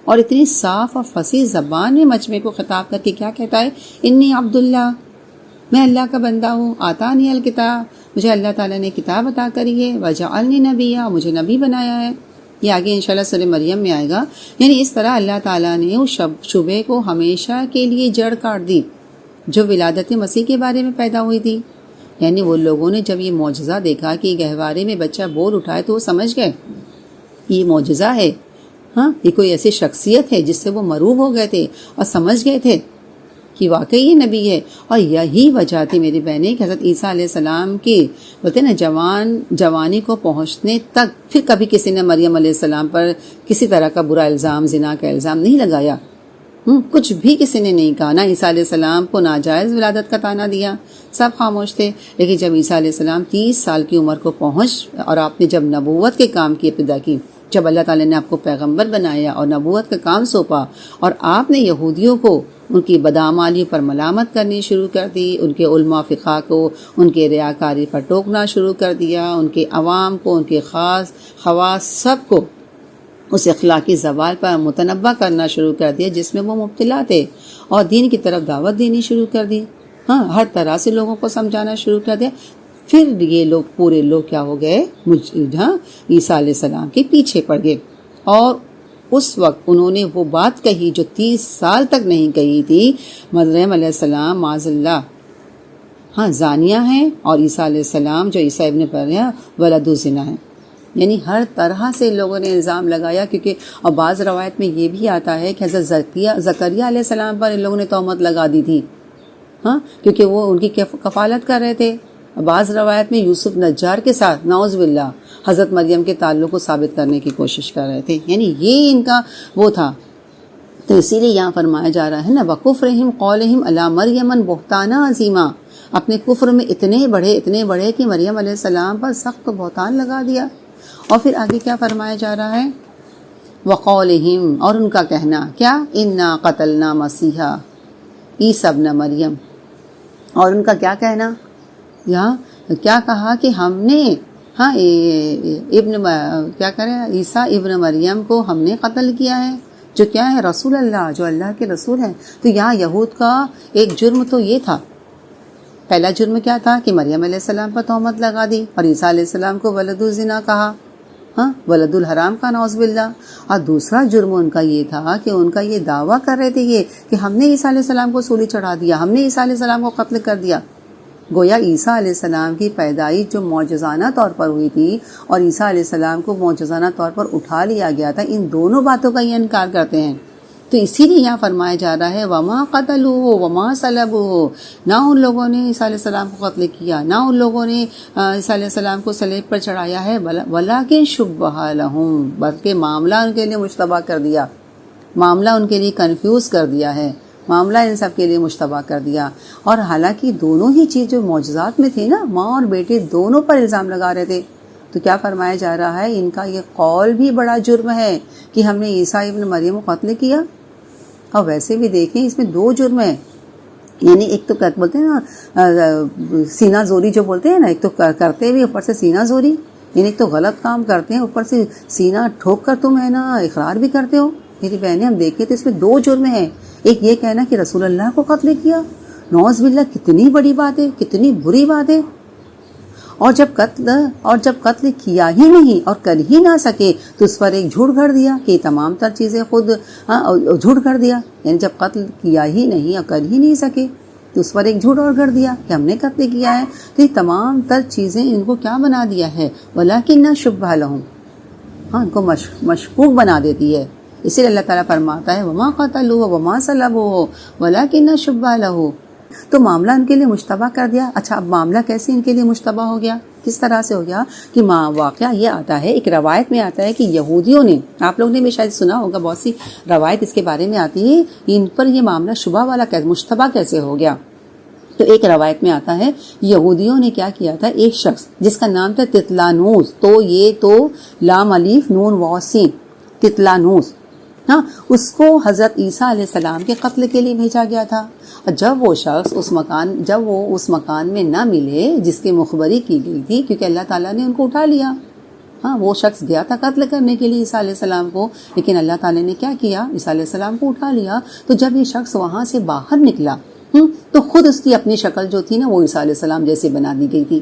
اور اتنی صاف اور فصیح زبان میں مجمع کو خطاب کر کے کیا کہتا ہے، انی عبداللہ، میں اللہ کا بندہ ہوں، آتانی الکتاب، مجھے اللہ تعالیٰ نے کتاب عطا کری ہے، وجعلنی نبیہ، مجھے نبی بنایا ہے۔ یہ آگے انشاءاللہ سورہ مریم میں آئے گا۔ یعنی اس طرح اللہ تعالیٰ نے اس شبہ کو ہمیشہ کے لیے جڑ کاٹ دی جو ولادت مسیح کے بارے میں پیدا ہوئی تھی۔ یعنی وہ لوگوں نے جب یہ معجزہ دیکھا کہ گہوارے میں بچہ بول اٹھائے تو وہ سمجھ گئے یہ معجزہ ہے، یہ کوئی ایسی شخصیت ہے جس سے وہ مروب ہو گئے تھے اور سمجھ گئے تھے کہ واقعی یہ نبی ہے۔ اور یہی وجہ تھی میری بہنیں کہ حضرت عیسیٰ علیہ السلام کی بولتے نا جوانی کو پہنچنے تک پھر کبھی کسی نے مریم علیہ السلام پر کسی طرح کا برا الزام، زنا کا الزام نہیں لگایا، کچھ بھی کسی نے نہیں کہا، نہ عیسیٰ علیہ السلام کو ناجائز ولادت کا طعنہ دیا، سب خاموش تھے۔ لیکن جب عیسیٰ علیہ السلام 30 سال کی عمر کو پہنچ اور آپ نے جب نبوت کے کام کی ابتدا کی، جب اللہ تعالیٰ نے آپ کو پیغمبر بنایا اور نبوت کا کام سونپا، اور آپ نے یہودیوں کو ان کی بدعمالیوں پر ملامت کرنی شروع کر دی، ان کے علماء فقہ کو ان کے ریاکاری پر ٹوکنا شروع کر دیا، ان کے عوام کو، ان کے خواص سب کو اس اخلاقی زوال پر متنبہ کرنا شروع کر دیا جس میں وہ مبتلا تھے، اور دین کی طرف دعوت دینی شروع کر دی، ہر طرح سے لوگوں کو سمجھانا شروع کر دیا۔ پھر یہ لوگ پورے لوگ کیا ہو گئے، عیسیٰ علیہ السلام کے پیچھے پڑ گئے، اور اس وقت انہوں نے وہ بات کہی جو 30 سال تک نہیں کہی تھی۔ مریم علیہ السلام معاذ اللہ زانیہ ہیں، اور عیسیٰ علیہ السلام جو عیسیٰ ابن مریم ولد الزنا ہیں۔ یعنی ہر طرح سے لوگوں نے الزام لگایا، کیونکہ اور بعض روایت میں یہ بھی آتا ہے کہ حضرت زکریا علیہ السلام پر ان لوگوں نے تہمت لگا دی تھی، کیونکہ وہ ان کی کفالت کر رہے تھے۔ بعض روایت میں یوسف نجار کے ساتھ نعوذ باللہ حضرت مریم کے تعلق کو ثابت کرنے کی کوشش کر رہے تھے، یعنی یہ ان کا وہ تھا۔ تو اسی لیے یہاں فرمایا جا رہا ہے نا، وَكُفْرِهِمْ قَوْلِهِمْ عَلَى مَرْيَمَ بُهْتَانًا عَظِيمًا، اپنے کفر میں اتنے بڑے کہ مریم علیہ السلام پر سخت بہتان لگا دیا۔ اور پھر آگے کیا فرمایا جا رہا ہے، وَقَوْلِهِمْ، اور ان کا کہنا کیا، إِنَّا قَتَلْنَا مَسِيحًا عِيسَىٰ ابْنَ مریم، اور ان کا کیا کہنا، یہاں کیا کہا کہ ہم نے کیا کرے، عیسیٰ ابن مریم کو ہم نے قتل کیا ہے، جو کیا ہے، رسول اللہ، جو اللہ کے رسول ہیں۔ تو یہاں یہود کا ایک جرم تو یہ تھا، پہلا جرم کیا تھا کہ مریم علیہ السلام پر تہمت لگا دی، اور عیسیٰ علیہ السلام کو ولد الزنا کہا، ولد الحرام کا نعوذ باللہ۔ اور دوسرا جرم ان کا یہ تھا کہ ان کا یہ دعویٰ کر رہے تھے یہ کہ ہم نے عیسیٰ علیہ السلام کو سولی چڑھا دیا، ہم نے عیسیٰ علیہ السلام کو قتل کر دیا۔ گویا عیسیٰ علیہ السلام کی پیدائش جو معجزانہ طور پر ہوئی تھی اور عیسیٰ علیہ السلام کو معجزانہ طور پر اٹھا لیا گیا تھا، ان دونوں باتوں کا یہ انکار کرتے ہیں۔ تو اسی لیے یہاں فرمایا جا رہا ہے، وَمَا قَتَلُوهُ وَمَا صَلَبُوهُ، نہ ان لوگوں نے عیسیٰ علیہ السلام کو قتل کیا، نہ ان لوگوں نے عیسیٰ علیہ السلام کو صلیب پر چڑھایا ہے، وَلَٰكِن شُبِّهَ لَهُم، بلکہ معاملہ ان کے لیے مشتبہ کر دیا، معاملہ ان کے لیے کنفیوز کر دیا ہے، معاملہ ان سب کے لیے مشتبہ کر دیا۔ اور حالانکہ دونوں ہی چیز جو معجزات میں تھی نا، ماں اور بیٹے دونوں پر الزام لگا رہے تھے، تو کیا فرمایا جا رہا ہے، ان کا یہ قول بھی بڑا جرم ہے کہ ہم نے عیسیٰ ابن مریم کو قتل کیا۔ اور ویسے بھی دیکھیں اس میں دو جرم ہیں، یعنی ایک تو بولتے ہیں نا سینہ زوری، جو بولتے ہیں نا، ایک تو کرتے بھی اوپر سے سینہ زوری، یعنی ایک تو غلط کام کرتے ہیں اوپر سے سینہ ٹھوک کر تم ہے نا اقرار بھی کرتے ہو۔ میری بہنیں ہم دیکھیں تو اس میں دو جرم ہیں، ایک یہ کہنا کہ رسول اللہ کو قتل کیا، نعوذ باللہ، کتنی بڑی بات ہے، کتنی بری بات ہے۔ اور جب قتل کیا ہی نہیں اور کر ہی نہ سکے تو اس پر ایک جھوٹ گھڑ دیا کہ تمام تر چیزیں خود جھوٹ گھڑ دیا، یعنی جب قتل کیا ہی نہیں اور کر ہی نہیں سکے تو اس پر ایک جھوٹ اور گھڑ دیا کہ ہم نے قتل کیا ہے، تو یہ تمام تر چیزیں ان کو کیا بنا دیا ہے، وَلَٰكِنَّ شُبِّهَ لَهُمْ، ان کو مشکوک بنا دیتی ہے۔ اسی لیے اللہ تعالیٰ فرماتا ہے وَمَا قَتَلُوهُ وَمَا صَلَبُوهُ وَلَٰكِنَّ شُبِّهَ لَهُ، تو معاملہ ان کے لیے مشتبہ کر دیا۔ اچھا، اب معاملہ کیسے ان کے لیے مشتبہ ہو گیا، کس طرح سے ہو گیا کہ واقعہ یہ آتا ہے، ایک روایت میں آتا ہے کہ یہودیوں نے، آپ لوگ نے بھی شاید سنا ہوگا، بہت سی روایت اس کے بارے میں آتی ہے ان پر یہ معاملہ شبہ والا مشتبہ کیسے ہو گیا۔ تو ایک روایت میں آتا ہے یہودیوں نے کیا کیا تھا، ایک شخص جس کا نام تھا تطلانوس، تو یہ تو لام الف نون واو سین، تطلانوس، ہاں، اس کو حضرت عیسیٰ علیہ السلام کے قتل کے لیے بھیجا گیا تھا۔ جب وہ شخص اس مکان میں نہ ملے جس کی مخبری کی گئی تھی، کیونکہ اللہ تعالیٰ نے ان کو اٹھا لیا، ہاں، وہ شخص گیا تھا قتل کرنے کے لیے عیسیٰ علیہ السلام کو، لیکن اللہ تعالیٰ نے کیا کیا، عیسیٰ علیہ السلام کو اٹھا لیا۔ تو جب یہ شخص وہاں سے باہر نکلا تو خود اس کی اپنی شکل جو تھی نا وہ عیسیٰ علیہ السلام جیسی بنا دی گئی تھی،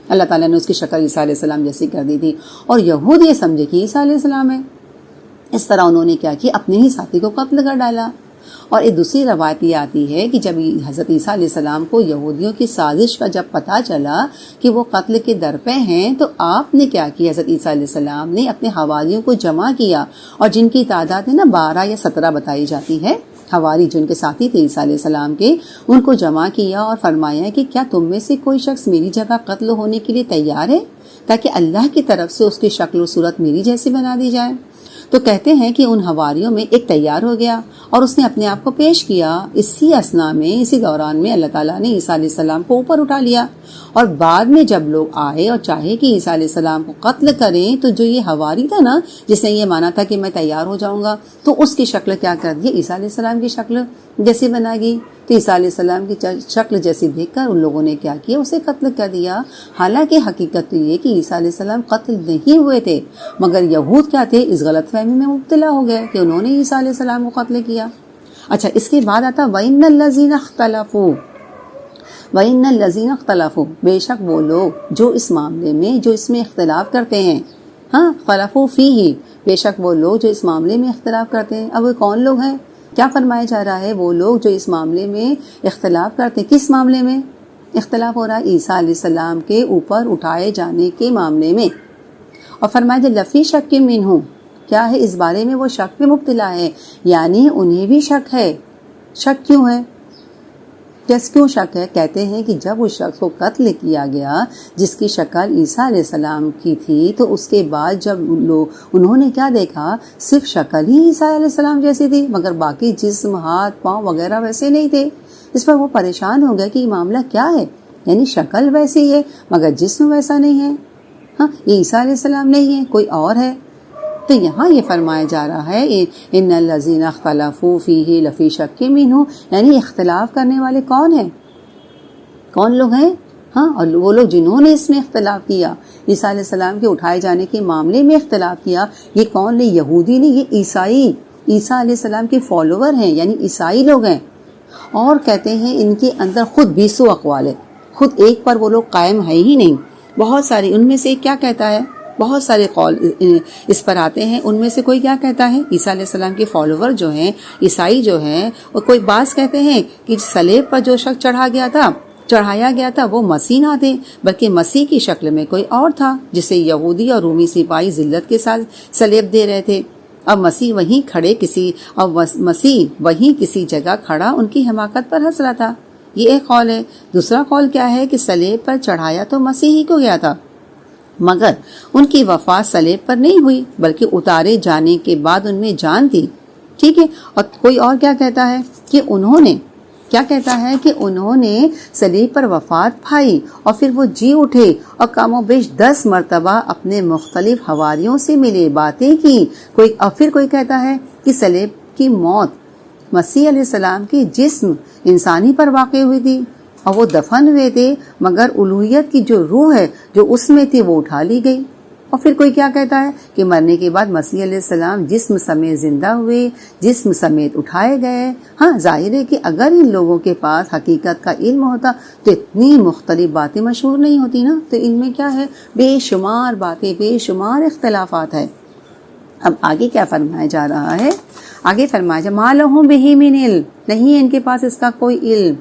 اللہ تعالیٰ نے اس کی شکل عیسیٰ علیہ السلام جیسی کر دی تھی، اور یہود یہ سمجھے کہ عیسیٰ علیہ السلام ہے۔ اس طرح انہوں نے کیا کیا، اپنے ہی ساتھی کو قتل کر ڈالا۔ اور ایک دوسری روایت یہ آتی ہے کہ جب حضرت عیسیٰ علیہ السلام کو یہودیوں کی سازش کا جب پتہ چلا کہ وہ قتل کے درپے ہیں، تو آپ نے کیا کیا، حضرت عیسیٰ علیہ السلام نے اپنے حواریوں کو جمع کیا، اور جن کی تعداد ہے نا 12 یا 17 بتائی جاتی ہے، حواری جن کے ساتھی تھے عیسیٰ علیہ السلام کے، ان کو جمع کیا اور فرمایا کہ کیا تم میں سے کوئی شخص میری جگہ قتل ہونے کے لیے تیار ہے، تاکہ اللہ کی طرف سے اس کی شکل و صورت میری جیسی بنا دی جائے۔ تو کہتے ہیں کہ ان حواریوں میں ایک تیار ہو گیا اور اس نے اپنے آپ کو پیش کیا۔ اسی دوران میں اللہ تعالیٰ نے عیسیٰ علیہ السلام کو اوپر اٹھا لیا، اور بعد میں جب لوگ آئے اور چاہے کہ عیسیٰ علیہ السلام کو قتل کریں، تو جو یہ حواری تھا نا جس نے یہ مانا تھا کہ میں تیار ہو جاؤں گا، تو اس کی شکل کیا کر دی، عیسیٰ علیہ السلام کی شکل جیسی بنا گئی۔ تو عیسیٰ علیہ السلام کی شکل جیسی دیکھ کر ان لوگوں نے کیا کیا، اسے قتل کر دیا۔ حالانکہ حقیقت تو یہ کہ عیسیٰ علیہ السلام قتل نہیں ہوئے تھے، مگر یہود کیا تھے، اس غلط فہمی میں مبتلا ہو گئے کہ انہوں نے عیسیٰ علیہ السلام کو قتل کیا۔ اچھا، اس کے بعد آتا وَإِنَّ الَّذِينَ اخْتَلَفُوا، وَإِنَّ الَّذِينَ اخْتَلَفُوا، بے شک وہ لوگ جو اس معاملے میں اختلاف کرتے ہیں، ہاں، اختلفوا فیہ، بے شک وہ لوگ جو اس معاملے میں اختلاف کرتے ہیں۔ اب وہ کون لوگ ہیں، کیا فرمایا جا رہا ہے، وہ لوگ جو اس معاملے میں اختلاف کرتے ہیں۔ کس معاملے میں اختلاف ہو رہا ہے، عیسیٰ علیہ السلام کے اوپر اٹھائے جانے کے معاملے میں، اور فرمایا جا لفی شک منہ، کیا ہے، اس بارے میں وہ شک میں مبتلا ہے، یعنی انہیں بھی شک ہے۔ شک کیوں ہے، کیوں شک ہے، کہتے ہیں کہ جب اس شخص کو قتل کیا گیا جس کی شکل عیسیٰ علیہ السلام کی تھی، تو اس کے بعد جب انہوں نے کیا دیکھا، صرف شکل ہی عیسیٰ علیہ السلام جیسی تھی، مگر باقی جسم، ہاتھ، پاؤں وغیرہ ویسے نہیں تھے۔ اس پر وہ پریشان ہو گیا کہ یہ معاملہ کیا ہے، یعنی شکل ویسی ہے مگر جسم ویسا نہیں ہے، ہاں، یہ عیسیٰ علیہ السلام نہیں ہے، کوئی اور ہے۔ تو یہاں یہ فرمایا جا رہا ہے ان الذین اختلفوا فیہ لفی شک منہ، یعنی اختلاف کرنے والے کون ہیں، کون لوگ ہیں، ہاں، اور وہ لوگ جنہوں نے اس میں اختلاف کیا، عیسیٰ علیہ السلام کے اٹھائے جانے کے معاملے میں اختلاف کیا، یہ کون نہیں، یہودی نہیں، یہ عیسائی، عیسیٰ علیہ السلام کے فالوور ہیں، یعنی عیسائی لوگ ہیں۔ اور کہتے ہیں ان کے اندر خود 20 اقوال ہے، خود ایک پر وہ لوگ قائم ہے ہی نہیں، بہت ساری، ان میں سے کیا کہتا ہے، بہت سارے قول اس پر آتے ہیں، ان میں سے کوئی کیا کہتا ہے، عیسیٰ علیہ السلام کے فالوور جو ہیں، عیسائی جو ہیں، اور کوئی بعض کہتے ہیں کہ صلیب پر جو شخص چڑھایا گیا تھا وہ مسیح نہ تھے، بلکہ مسیح کی شکل میں کوئی اور تھا، جسے یہودی اور رومی سپاہی ذلت کے ساتھ صلیب دے رہے تھے، اب مسیح وہیں کسی جگہ کھڑا ان کی حماقت پر ہنس رہا تھا۔ یہ ایک قول ہے۔ دوسرا قول کیا ہے کہ صلیب پر چڑھایا تو مسیح ہی کو گیا تھا، مگر ان کی وفات صلیب پر نہیں ہوئی، بلکہ اتارے جانے کے بعد ان میں جان تھی، ٹھیک ہے۔ اور کوئی اور کیا کہتا ہے کہ انہوں نے صلیب پر وفات پائی اور پھر وہ جی اٹھے اور کم و بیش 10 مرتبہ اپنے مختلف حواریوں سے ملے، باتیں کی۔ اور پھر کوئی کہتا ہے کہ صلیب کی موت مسیح علیہ السلام کی جسم انسانی پر واقع ہوئی تھی اور وہ دفن ہوئے تھے، مگر الوہیت کی جو روح ہے جو اس میں تھی وہ اٹھا لی گئی، اور پھر کوئی کیا کہتا ہے کہ مرنے کے بعد مسیح علیہ السلام جسم سمیت زندہ ہوئے، جسم سمیت اٹھائے گئے۔ ہاں ظاہر ہے کہ اگر ان لوگوں کے پاس حقیقت کا علم ہوتا تو اتنی مختلف باتیں مشہور نہیں ہوتی نا۔ تو ان میں کیا ہے، بے شمار باتیں، بے شمار اختلافات ہے۔ اب آگے کیا فرمایا جا رہا ہے، آگے فرمایا جا ما لہم بہ من علم، نہیں ہے ان کے پاس اس کا کوئی علم۔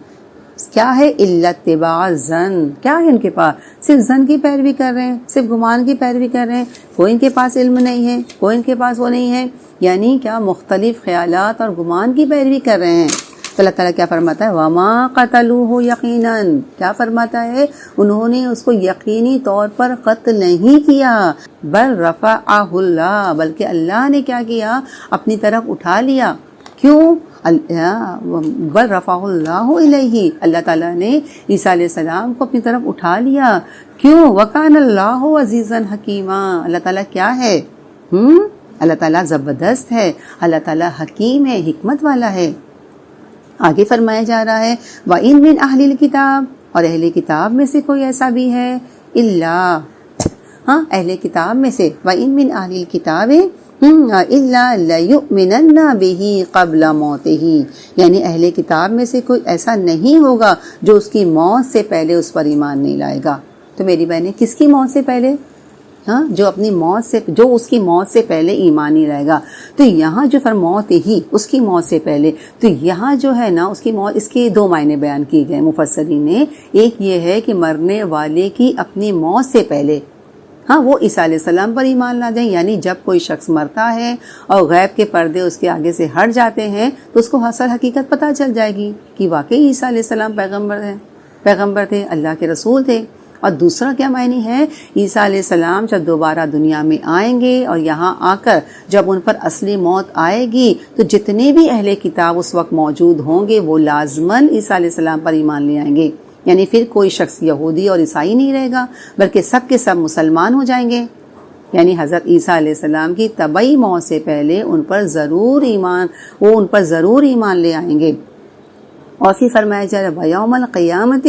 کیا ہے، الا اتباع الظن، کیا ہے ان کے پاس، صرف ظن کی پیروی کر رہے ہیں، صرف گمان کی پیروی کر رہے ہیں، کوئی ان کے پاس علم نہیں ہے، کوئی ان کے پاس وہ نہیں ہے، یعنی کیا مختلف خیالات اور گمان کی پیروی کر رہے ہیں۔ تو اللہ تعالیٰ کیا فرماتا ہے، وما قتلوہ یقیناً، کیا فرماتا ہے، انہوں نے اس کو یقینی طور پر قتل نہیں کیا، بل رفعہ اللہ، بلکہ اللہ نے کیا کیا، اپنی طرف اٹھا لیا۔ کیوں، بل رفعہ اللہ الیہ، اللہ تعالیٰ نے عیسیٰ علیہ السلام کو اپنی طرف اٹھا لیا۔ کیوں، وکان اللہ عزیزا حکیما، اللہ تعالیٰ کیا ہے، اللہ تعالیٰ زبردست ہے، اللہ تعالیٰ حکیم ہے، حکمت والا ہے۔ آگے فرمایا جا رہا ہے وَإِن مِّنْ أَهْلِ الْكِتَابِ، اور اہل کتاب میں سے کوئی ایسا بھی ہے، اہل کتاب میں سے وَإِن مِّنْ أَهْلِ الْكِتَابِ إِلَّا لَيُؤْمِنَنَّ بِهِ قَبْلَ مَوْتِهِ، یعنی اہل کتاب میں سے کوئی ایسا نہیں ہوگا جو اس کی موت سے پہلے اس پر ایمان نہیں لائے گا۔ تو میری بہنیں، کس کی موت سے پہلے، جو اپنی موت سے، جو اس کی موت سے پہلے ایمان نہیں رہے گا۔ تو یہاں جو موت ہی، اس کی موت سے پہلے، تو یہاں جو ہے نا اس کی موت، اس کے دو معنی بیان کیے گئے مفسرین نے۔ ایک یہ ہے کہ مرنے والے کی اپنی موت سے پہلے وہ عیسیٰ علیہ السلام پر ایمان لا دیں، یعنی جب کوئی شخص مرتا ہے اور غیب کے پردے اس کے آگے سے ہٹ جاتے ہیں تو اس کو اصل حقیقت پتہ چل جائے گی کہ واقعی عیسیٰ علیہ السلام پیغمبر تھے، اللہ کے رسول تھے۔ اور دوسرا کیا معنی ہے، عیسیٰ علیہ السلام جب دوبارہ دنیا میں آئیں گے اور یہاں آ کر جب ان پر اصلی موت آئے گی تو جتنے بھی اہل کتاب اس وقت موجود ہوں گے وہ لازماً عیسیٰ علیہ السلام پر ایمان لے آئیں گے، یعنی پھر کوئی شخص یہودی اور عیسائی نہیں رہے گا بلکہ سب کے سب مسلمان ہو جائیں گے۔ یعنی حضرت عیسیٰ علیہ السلام کی طبعی موت سے پہلے ان پر ضرور ایمان لے آئیں گے۔ اور پھر فرمایا جا رہا ہے یوم القیامت،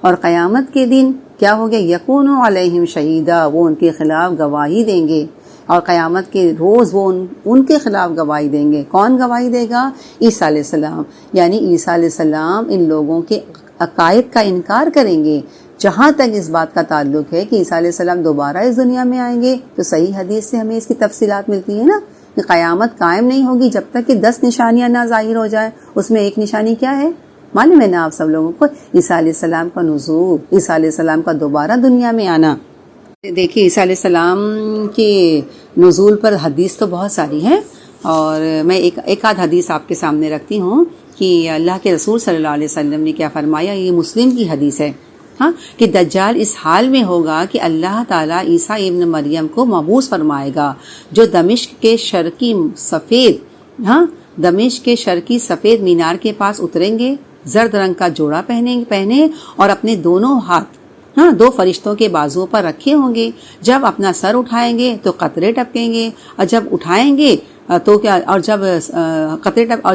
اور قیامت کے دن کیا ہو گیا، یکون علیہم شہیدا، وہ ان کے خلاف گواہی دیں گے، اور قیامت کے روز وہ ان کے خلاف گواہی دیں گے۔ کون گواہی دے گا، عیسیٰ علیہ السلام، یعنی عیسیٰ علیہ السلام ان لوگوں کے عقائد کا انکار کریں گے۔ جہاں تک اس بات کا تعلق ہے کہ عیسیٰ علیہ السلام دوبارہ اس دنیا میں آئیں گے تو صحیح حدیث سے ہمیں اس کی تفصیلات ملتی ہیں نا، کہ قیامت قائم نہیں ہوگی جب تک کہ 10 نشانیاں نہ ظاہر ہو جائیں۔ اس میں ایک نشانی کیا ہے، معلوم ہے نا آپ سب لوگوں کو، عیسیٰ علیہ السلام کا نزول، عیسیٰ علیہ السلام کا دوبارہ دنیا میں آنا۔ دیکھیے عیسیٰ علیہ السلام کے نزول پر حدیث تو بہت ساری ہیں، اور میں ایک آدھ حدیث آپ کے سامنے رکھتی ہوں کہ اللہ کے رسول صلی اللہ علیہ وسلم نے کیا فرمایا۔ یہ مسلم کی حدیث ہے کہ دجال اس حال میں ہوگا کہ اللہ تعالیٰ عیسیٰ ابن مریم کو مبعوث فرمائے گا، جو دمشق کے شرقی سفید مینار کے پاس اتریں گے، زرد رنگ کا جوڑا پہنے اور اپنے دونوں ہاتھ 2 فرشتوں کے بازوؤں پر رکھے ہوں گے۔ جب اپنا سر اٹھائیں گے تو قطرے ٹپکیں گے، اور جب اٹھائیں گے تو کیا، اور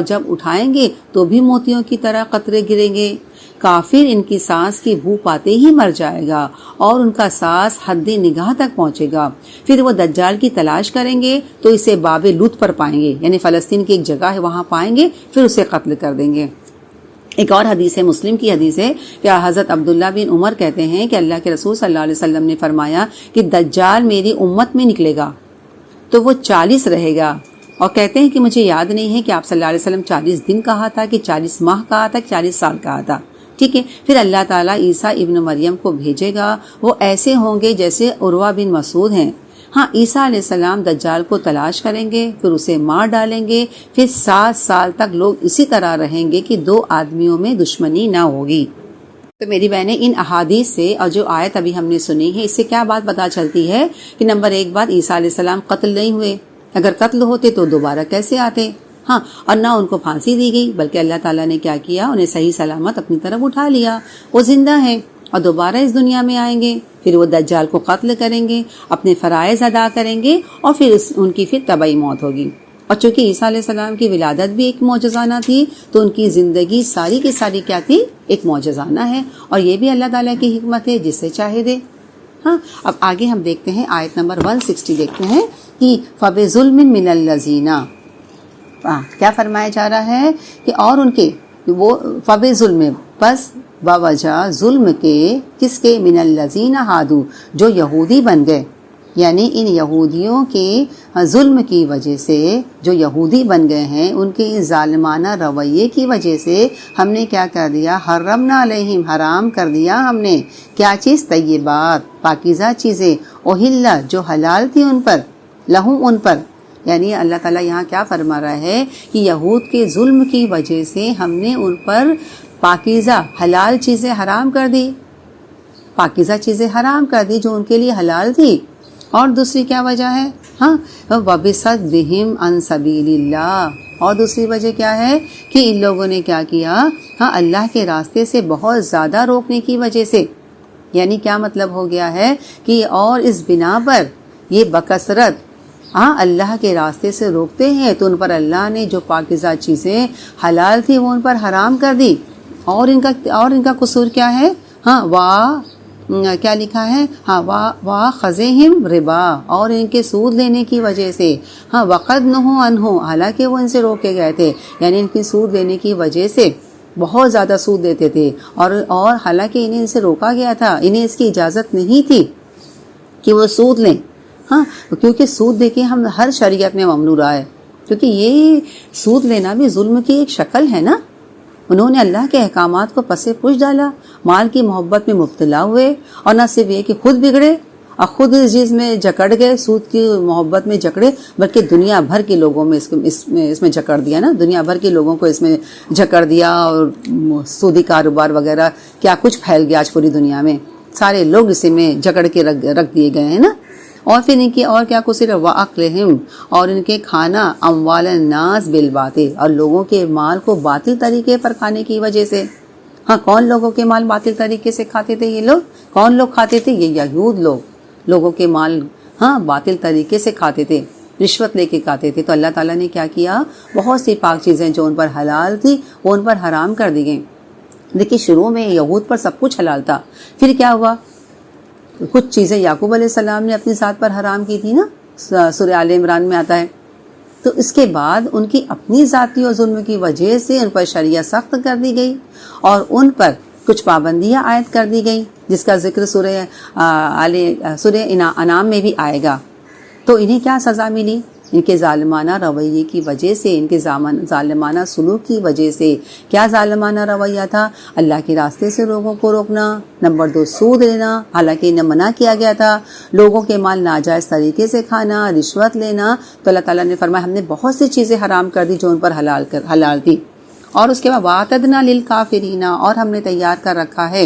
جب اٹھائیں گے تو بھی موتیوں کی طرح قطرے گریں گے۔ کافر ان کی سانس کی بو پاتے ہی مر جائے گا اور ان کا سانس حد نگاہ تک پہنچے گا۔ پھر وہ دجال کی تلاش کریں گے تو اسے باب لوط پر پائیں گے، یعنی فلسطین کی ایک جگہ ہے وہاں پائیں گے، پھر اسے قتل کر دیں گے۔ ایک اور حدیث ہے، مسلم کی حدیث ہے، کہ حضرت عبداللہ بن عمر کہتے ہیں کہ اللہ کے رسول صلی اللہ علیہ وسلم نے فرمایا کہ دجال میری امت میں نکلے گا تو وہ 40 رہے گا، اور کہتے ہیں کہ مجھے یاد نہیں ہے کہ آپ صلی اللہ علیہ وسلم 40 دن کہا تھا کہ 40 ماہ کہا تھا کہ 40 سال کہا تھا، ٹھیک ہے۔ پھر اللہ تعالیٰ عیسیٰ ابن مریم کو بھیجے گا، وہ ایسے ہوں گے جیسے عروہ بن مسعود ہیں۔ عیسیٰ علیہ السلام دجال کو تلاش کریں گے، پھر اسے مار ڈالیں گے، پھر 7 سال تک لوگ اسی طرح رہیں گے کہ 2 آدمیوں میں دشمنی نہ ہوگی۔ تو میری بہنیں، ان احادیث سے اور جو آیت ابھی ہم نے سنی ہے، اس سے کیا بات پتہ چلتی ہے کہ نمبر 1 بات، عیسیٰ علیہ السلام قتل نہیں ہوئے، اگر قتل ہوتے تو دوبارہ کیسے آتے، اور نہ ان کو پھانسی دی گئی، بلکہ اللہ تعالیٰ نے کیا کیا، انہیں صحیح سلامت اپنی طرف اٹھا لیا، وہ زندہ ہیں اور دوبارہ اس دنیا میں آئیں گے، پھر وہ دجال کو قتل کریں گے، اپنے فرائض ادا کریں گے، اور پھر ان کی پھر طبعی موت ہوگی۔ اور چونکہ عیسیٰ علیہ السلام کی ولادت بھی ایک معجزانہ تھی، تو ان کی زندگی ساری کی ساری کیا تھی، ایک معجزانہ ہے، اور یہ بھی اللہ تعالیٰ کی حکمت ہے، جس سے چاہے دے۔ ہاں اب آگے ہم دیکھتے ہیں آیت نمبر 160 دیکھتے ہیں کہ فَبِظُلْمٍ مِّنَ الَّذِينَ، کیا فرمایا جا رہا ہے کہ اور ان کے وہ فَبِظُلْمٍ، بس بوجہ ظلم کے، کس کے؟ من الذین ہادو، جو یہودی بن گئے، یعنی ان یہودیوں کے ظلم کی وجہ سے، جو یہودی بن گئے ہیں ان کے ظالمانہ رویے کی وجہ سے ہم نے کیا کر دیا؟ حرمنا علیہم، حرام کر دیا ہم نے کیا چیز؟ طیبات، پاکیزہ چیزیں، اوہلا، جو حلال تھی ان پر، لہم، ان پر، یعنی اللہ تعالیٰ یہاں کیا فرما رہا ہے کہ یہود کے ظلم کی وجہ سے ہم نے ان پر پاکیزہ حلال چیزیں حرام کر دی، پاکیزہ چیزیں حرام کر دی جو ان کے لیے حلال تھی۔ اور دوسری کیا وجہ ہے؟ ہاں وَبِصَدِّهِمْ عَنْ سَبِيلِ اللَّهِ، اور دوسری وجہ کیا ہے کہ ان لوگوں نے کیا کیا؟ ہاں اللہ کے راستے سے بہت زیادہ روکنے کی وجہ سے، یعنی کیا مطلب ہو گیا ہے کہ اور اس بنا پر یہ بکثرت اللہ کے راستے سے روکتے ہیں تو ان پر اللہ نے جو پاکیزہ چیزیں حلال تھی وہ ان پر حرام کر دی۔ اور ان کا قصور کیا ہے؟ ہاں کیا لکھا ہے؟ ہاں وَخَذِهِمْ رِبَا، اور ان کے سود لینے کی وجہ سے، ہاں وَقَدْ نُهُوا عَنْهُ، حالانکہ وہ ان سے روکے گئے تھے، یعنی ان کی سود لینے کی وجہ سے بہت زیادہ سود دیتے تھے، اور حالانکہ انہیں ان سے روکا گیا تھا، انہیں اس کی اجازت نہیں تھی کہ وہ سود لیں، ہاں کیونکہ سود دیکھیں ہم ہر شریعت میں ممنوع رہا ہے، کیونکہ یہ سود لینا بھی ظلم کی ایک شکل ہے نا۔ انہوں نے اللہ کے احکامات کو پس پش ڈالا، مال کی محبت میں مبتلا ہوئے، اور نہ صرف یہ کہ خود بگڑے اور خود اس چیز میں جکڑ گئے، سود کی محبت میں جکڑے، بلکہ دنیا بھر کے لوگوں میں اس میں جکڑ دیا نا، دنیا بھر کے لوگوں کو اس میں جکڑ دیا، اور سودی کاروبار وغیرہ کیا کچھ پھیل گیا آج پوری دنیا میں، سارے لوگ اسی میں جکڑ کے رکھ دیے گئے ہیں نا۔ اور پھر ان کی اور کیا قصور ہے؟ وَأَكْلِهِمْ، اور ان کے کھانا اموال الناس بالباطل، اور لوگوں کے مال کو باطل طریقے پر کھانے کی وجہ سے۔ ہاں کون لوگوں کے مال باطل طریقے سے کھاتے تھے؟ یہ لوگ کون لوگ کھاتے تھے؟ یہ یہود لوگوں کے مال باطل طریقے سے کھاتے تھے، رشوت لے کے کھاتے تھے۔ تو اللہ تعالیٰ نے کیا کیا؟ بہت سی پاک چیزیں جو ان پر حلال تھی وہ ان پر حرام کر دی گئیں۔ دیکھیے شروع میں یہود پر سب کچھ حلال تھا، پھر کیا ہوا؟ کچھ چیزیں یعقوب علیہ السلام نے اپنی ذات پر حرام کی تھی نا، سورہ آل عمران میں آتا ہے۔ تو اس کے بعد ان کی اپنی ذاتی اور ظلم کی وجہ سے ان پر شریعت سخت کر دی گئی، اور ان پر کچھ پابندیاں عائد کر دی گئی، جس کا ذکر سورہ انعام میں بھی آئے گا۔ تو انہیں کیا سزا ملی؟ ان کے ظالمانہ رویے کی وجہ سے، ان کے ظالمانہ سلوک کی وجہ سے۔ کیا ظالمانہ رویہ تھا؟ اللہ کے راستے سے لوگوں کو روکنا، نمبر 2 سود لینا، حالانکہ انہیں منع کیا گیا تھا، لوگوں کے مال ناجائز طریقے سے کھانا، رشوت لینا۔ تو اللہ تعالیٰ نے فرمایا ہم نے بہت سی چیزیں حرام کر دی جو ان پر حلال تھی۔ اور اس کے بعد وَأَعْتَدْنَا لِلْكَافِرِينَ، اور ہم نے تیار کر رکھا ہے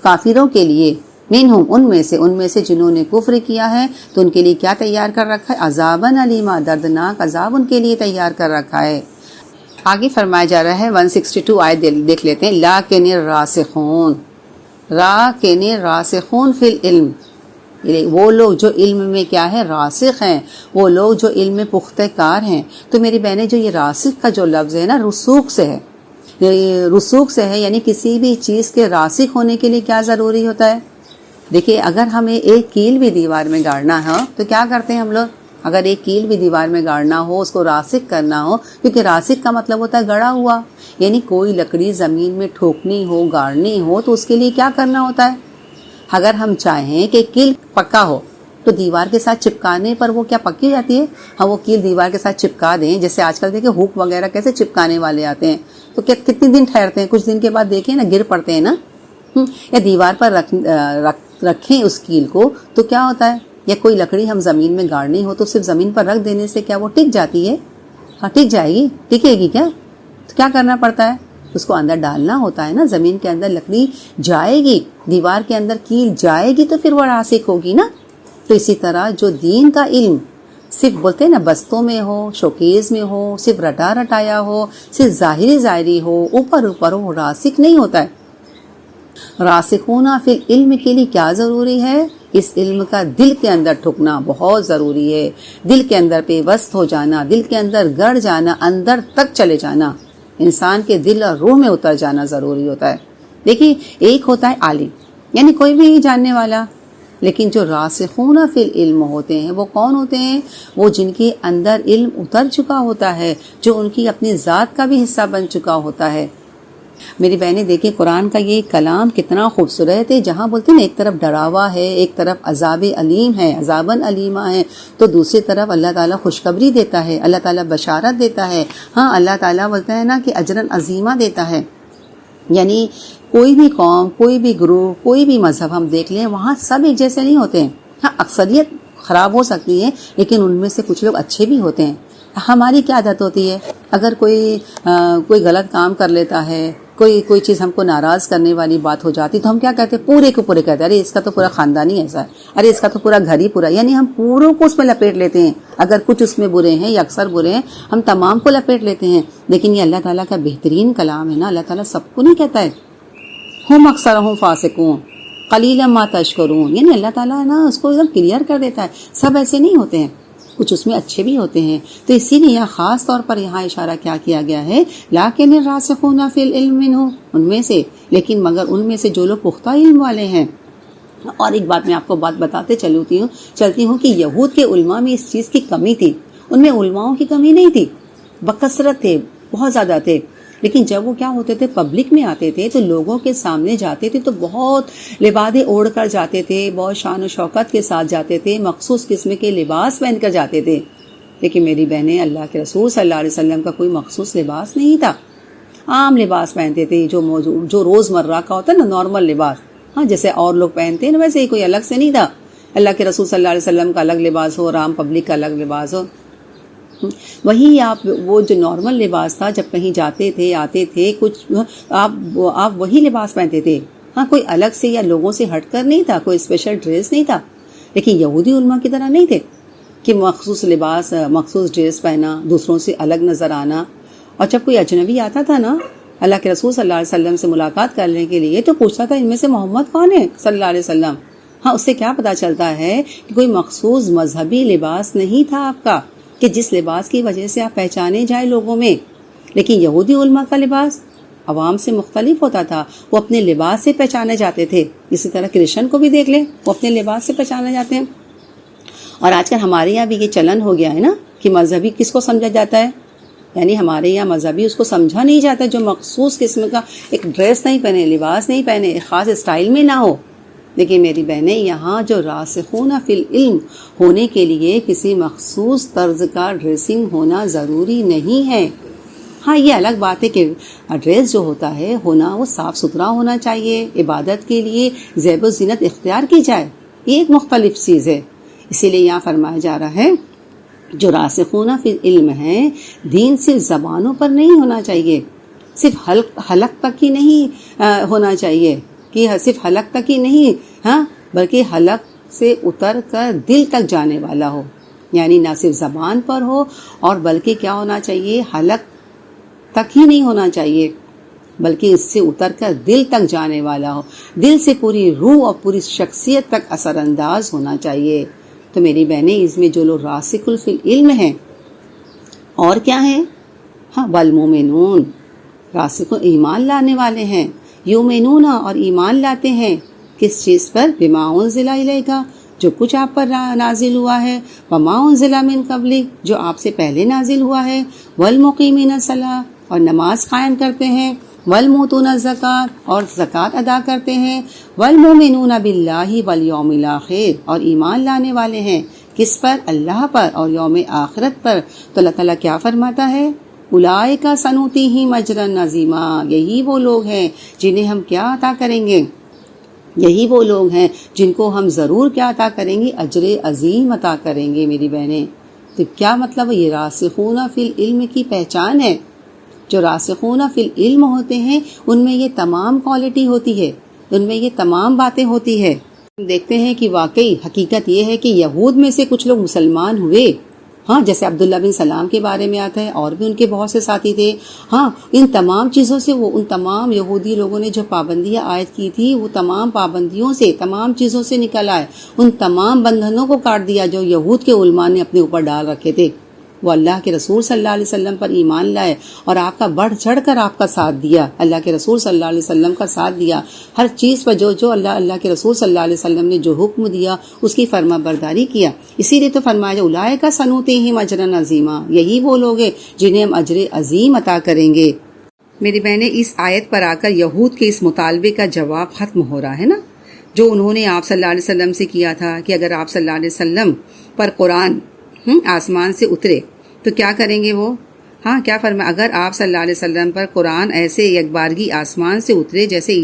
کافروں کے لیے، منہم، ان میں سے جنہوں نے کفر کیا ہے، تو ان کے لیے کیا تیار کر رکھا ہے؟ عذاباً علیما، دردناک عذاب ان کے لیے تیار کر رکھا ہے۔ آگے فرمایا جا رہا ہے 162 آیت دیکھ لیتے ہیں۔ لَٰكِنِ الرَّاسِخُونَ فِي الْعِلْمِ، وہ لوگ جو علم میں کیا ہے؟ راسخ ہیں، وہ لوگ جو علم میں پختہ کار ہیں۔ تو میری بہنیں جو یہ راسخ کا جو لفظ ہے نا، رسوخ سے ہے، رسوخ سے ہے، یعنی کسی بھی چیز کے راسخ ہونے کے لیے کیا ضروری ہوتا ہے؟ دیکھیے اگر ہمیں ایک کیل بھی دیوار میں گاڑنا ہے تو کیا کرتے ہیں ہم لوگ؟ اگر ایک کیل بھی دیوار میں گاڑنا ہو، اس کو راسخ کرنا ہو، کیونکہ راسخ کا مطلب ہوتا ہے گڑا ہوا، یعنی کوئی لکڑی زمین میں ٹھوکنی ہو، گاڑنی ہو، تو اس کے لیے کیا کرنا ہوتا ہے؟ اگر ہم چاہیں کہ کیل پکا ہو تو دیوار کے ساتھ چپکانے پر وہ کیا پکی ہو جاتی ہے؟ ہم وہ کیل دیوار کے ساتھ چپکا دیں، جیسے آج کل دیکھیں ہک وغیرہ کیسے چپکانے والے آتے ہیں، تو کتنے دن ٹھہرتے ہیں؟ کچھ دن کے بعد دیکھیں نا گر پڑتے ہیں نا۔ یا دیوار پر رکھیں اس کیل کو تو کیا ہوتا ہے؟ یا کوئی لکڑی ہم زمین میں گاڑنی ہو تو صرف زمین پر رکھ دینے سے کیا وہ ٹک جاتی ہے؟ ہاں ٹک جائے گی، ٹکے گی کیا؟ تو کیا کرنا پڑتا ہے؟ اس کو اندر ڈالنا ہوتا ہے نا، زمین کے اندر لکڑی جائے گی، دیوار کے اندر کیل جائے گی تو پھر وہ راسخ ہوگی نا۔ تو اسی طرح جو دین کا علم صرف بولتے ہیں نا بستوں میں ہو، شوکیز میں ہو، صرف رٹا رٹایا ہو، صرف ظاہری ہو، اوپر ہو، راسخ نہیں ہوتا ہے۔ راسخون فی العلم کے لیے کیا ضروری ہے؟ اس علم کا دل کے اندر ٹھکنا بہت ضروری ہے، دل کے اندر پیوست ہو جانا، دل کے اندر گڑ جانا، اندر تک چلے جانا، انسان کے دل اور روح میں اتر جانا ضروری ہوتا ہے۔ دیکھیے ایک ہوتا ہے عالم، یعنی کوئی بھی جاننے والا، لیکن جو راسخون فی العلم ہوتے ہیں وہ کون ہوتے ہیں؟ وہ جن کے اندر علم اتر چکا ہوتا ہے، جو ان کی اپنی ذات کا بھی حصہ بن چکا ہوتا ہے۔ میری بہنیں دیکھیں قرآن کا یہ کلام کتنا خوبصورت ہے، جہاں بولتے ہیں نا ایک طرف ڈراوا ہے، ایک طرف عذاب علیم ہے، عذاباً علیمہ ہے، تو دوسری طرف اللہ تعالیٰ خوشخبری دیتا ہے، اللہ تعالیٰ بشارت دیتا ہے، ہاں اللہ تعالیٰ بولتا ہے نا کہ اجراً عظیمہ دیتا ہے۔ یعنی کوئی بھی قوم، کوئی بھی گروہ، کوئی بھی مذہب ہم دیکھ لیں، وہاں سب ایک جیسے نہیں ہوتے ہیں، ہاں اکثریت خراب ہو سکتی ہے لیکن ان میں سے کچھ لوگ اچھے بھی ہوتے ہیں۔ ہماری کیا عادت ہوتی ہے، اگر کوئی غلط کام کر لیتا ہے، کوئی چیز ہم کو ناراض کرنے والی بات ہو جاتی تو ہم کیا کہتے ہیں، پورے کو پورے کہتے ہیں، ارے اس کا تو پورا خاندان ہی ایسا ہے، ارے اس کا تو پورا گھر ہی پورا، یعنی ہم پوروں کو اس میں لپیٹ لیتے ہیں۔ اگر کچھ اس میں برے ہیں یا اکثر برے ہیں ہم تمام کو لپیٹ لیتے ہیں، لیکن یہ اللہ تعالیٰ کا بہترین کلام ہے نا، اللہ تعالیٰ سب کو نہیں کہتا ہے ہم اکثرہم فاسقون قلیلا ما تشکرون، یعنی اللہ تعالیٰ نا اس کو ایک دم کلیئر کر دیتا ہے، سب ایسے نہیں ہوتے ہیں، کچھ اس میں اچھے بھی ہوتے ہیں۔ تو اسی لیے یہاں خاص طور پر یہاں اشارہ کیا گیا ہے لیکن الراسخون فی العلم منہم، ان میں سے، لیکن مگر ان میں سے جو لوگ پختہ علم والے ہیں۔ اور ایک بات میں آپ کو بتاتے چلتی ہوں کہ یہود کے علماء میں اس چیز کی کمی تھی، ان میں علماؤں کی کمی نہیں تھی، بکثرت تھے، بہت زیادہ تھے، لیکن جب وہ کیا ہوتے تھے پبلک میں آتے تھے تو لوگوں کے سامنے جاتے تھے تو بہت لبادیں اوڑھ کر جاتے تھے، بہت شان و شوکت کے ساتھ جاتے تھے، مخصوص قسم کے لباس پہن کر جاتے تھے۔ لیکن میری بہنیں اللہ کے رسول صلی اللہ علیہ وسلم کا کوئی مخصوص لباس نہیں تھا، عام لباس پہنتے تھے جو روز مرہ کا ہوتا ہے نا، نارمل لباس، ہاں جیسے اور لوگ پہنتے ہیں نا ویسے ہی، کوئی الگ سے نہیں تھا۔ اللہ کے رسول صلی اللہ علیہ وسلم کا الگ لباس ہو اور عام پبلک کا الگ لباس ہو، وہی آپ وہ جو نارمل لباس تھا جب کہیں جاتے تھے آتے تھے کچھ آپ وہی لباس پہنتے تھے، ہاں کوئی الگ سے یا لوگوں سے ہٹ کر نہیں تھا، کوئی اسپیشل ڈریس نہیں تھا۔ لیکن یہودی علماء کی طرح نہیں تھے کہ مخصوص لباس، مخصوص ڈریس پہنا، دوسروں سے الگ نظر آنا۔ اور جب کوئی اجنبی آتا تھا نا اللہ کے رسول صلی اللہ علیہ وسلم سے ملاقات کرنے کے لیے تو پوچھتا تھا ان میں سے محمد کون ہے صلی اللہ علیہ وسلم۔ ہاں اس سے کیا پتہ چلتا ہے کہ کوئی مخصوص مذہبی لباس نہیں تھا آپ کا کہ جس لباس کی وجہ سے آپ پہچانے جائیں لوگوں میں۔ لیکن یہودی علماء کا لباس عوام سے مختلف ہوتا تھا، وہ اپنے لباس سے پہچانے جاتے تھے۔ اسی طرح کرسچن کو بھی دیکھ لیں، وہ اپنے لباس سے پہچانے جاتے ہیں۔ اور آج کل ہمارے یہاں بھی یہ چلن ہو گیا ہے نا کہ مذہبی کس کو سمجھا جاتا ہے، یعنی ہمارے یہاں مذہبی اس کو سمجھا نہیں جاتا جو مخصوص قسم کا ایک ڈریس نہیں پہنے، لباس نہیں پہنے، ایک خاص اسٹائل میں نہ ہو۔ لیکن میری بہنیں یہاں جو راسخون فی العلم ہونے کے لیے کسی مخصوص طرز کا ڈریسنگ ہونا ضروری نہیں ہے۔ ہاں یہ الگ بات ہے کہ ڈریس جو ہوتا ہے ہونا وہ صاف ستھرا ہونا چاہیے، عبادت کے لیے زیب و زینت اختیار کی جائے، یہ ایک مختلف چیز ہے۔ اسی لیے یہاں فرمایا جا رہا ہے جو راسخون فی العلم ہے، دین صرف زبانوں پر نہیں ہونا چاہیے، صرف حلق تک ہی نہیں ہونا چاہیے کہ صرف حلق تک ہی نہیں، ہاں بلکہ حلق سے اتر کر دل تک جانے والا ہو، یعنی نہ صرف زبان پر ہو اور بلکہ کیا ہونا چاہیے، حلق تک ہی نہیں ہونا چاہیے بلکہ اس سے اتر کر دل تک جانے والا ہو، دل سے پوری روح اور پوری شخصیت تک اثر انداز ہونا چاہیے۔ تو میری بہنیں اس میں جو لوگ راسخ فی العلم ہیں اور کیا ہیں، ہاں والمومنون، راسخ ایمان لانے والے ہیں، یومنون اور ایمان لاتے ہیں کس چیز پر، بما انزل الیک، جو کچھ آپ پر نازل ہوا ہے، وما انزل من قبلک، جو آپ سے پہلے نازل ہوا ہے، والمقیمین الصلاۃ، اور نماز قائم کرتے ہیں، والموتون الزکات، اور زکوٰۃ ادا کرتے ہیں، والمؤمنون باللہ والیوم الآخر، اور ایمان لانے والے ہیں کس پر، اللہ پر اور یوم آخرت پر۔ تو اللہ تعالیٰ کیا فرماتا ہے، اولئک سنؤتیہم اجرا عظیما، یہی وہ لوگ ہیں جنہیں ہم کیا عطا کریں گے، یہی وہ لوگ ہیں جن کو ہم ضرور کیا عطا کریں گے، اجر عظیم عطا کریں گے۔ میری بہنیں تو کیا مطلب، یہ راسخون فی العلم کی پہچان ہے۔ جو راسخون فی العلم ہوتے ہیں ان میں یہ تمام کوالٹی ہوتی ہے، ان میں یہ تمام باتیں ہوتی ہے۔ دیکھتے ہیں کہ واقعی حقیقت یہ ہے کہ یہود میں سے کچھ لوگ مسلمان ہوئے، ہاں جیسے عبداللہ بن سلام کے بارے میں آتا ہے، اور بھی ان کے بہت سے ساتھی تھے۔ ہاں ان تمام چیزوں سے وہ ان تمام یہودی لوگوں نے جو پابندیاں عائد کی تھی وہ تمام پابندیوں سے، تمام چیزوں سے نکل آئے، ان تمام بندھنوں کو کاٹ دیا جو یہود کے علماء نے اپنے اوپر ڈال رکھے تھے۔ وہ اللہ کے رسول صلی اللہ علیہ وسلم پر ایمان لائے اور آپ کا بڑھ چڑھ کر آپ کا ساتھ دیا، اللہ کے رسول صلی اللہ علیہ وسلم کا ساتھ دیا، ہر چیز پر جو اللہ کے رسول صلی اللہ علیہ وسلم نے جو حکم دیا اس کی فرما برداری کیا۔ اسی لیے تو فرمایا اولئک سنؤتیہم اجرا عظیما، یہی وہ لوگ ہیں جنہیں ہم اجر عظیم عطا کریں گے۔ میری بہنیں، اس آیت پر آ کر یہود کے اس مطالبے کا جواب ختم ہو رہا ہے نا، جو انہوں نے آپ صلی اللہ علیہ وسلم سے کیا تھا کہ اگر آپ صلی اللہ علیہ وسلم پر قرآن آسمان سے اترے تو کیا کریں گے وہ؟ کیا فرمایا؟ اگر آپ صلی اللہ علیہ وسلم پر قرآن ایسے یک بارگی آسمان سے اترے جیسے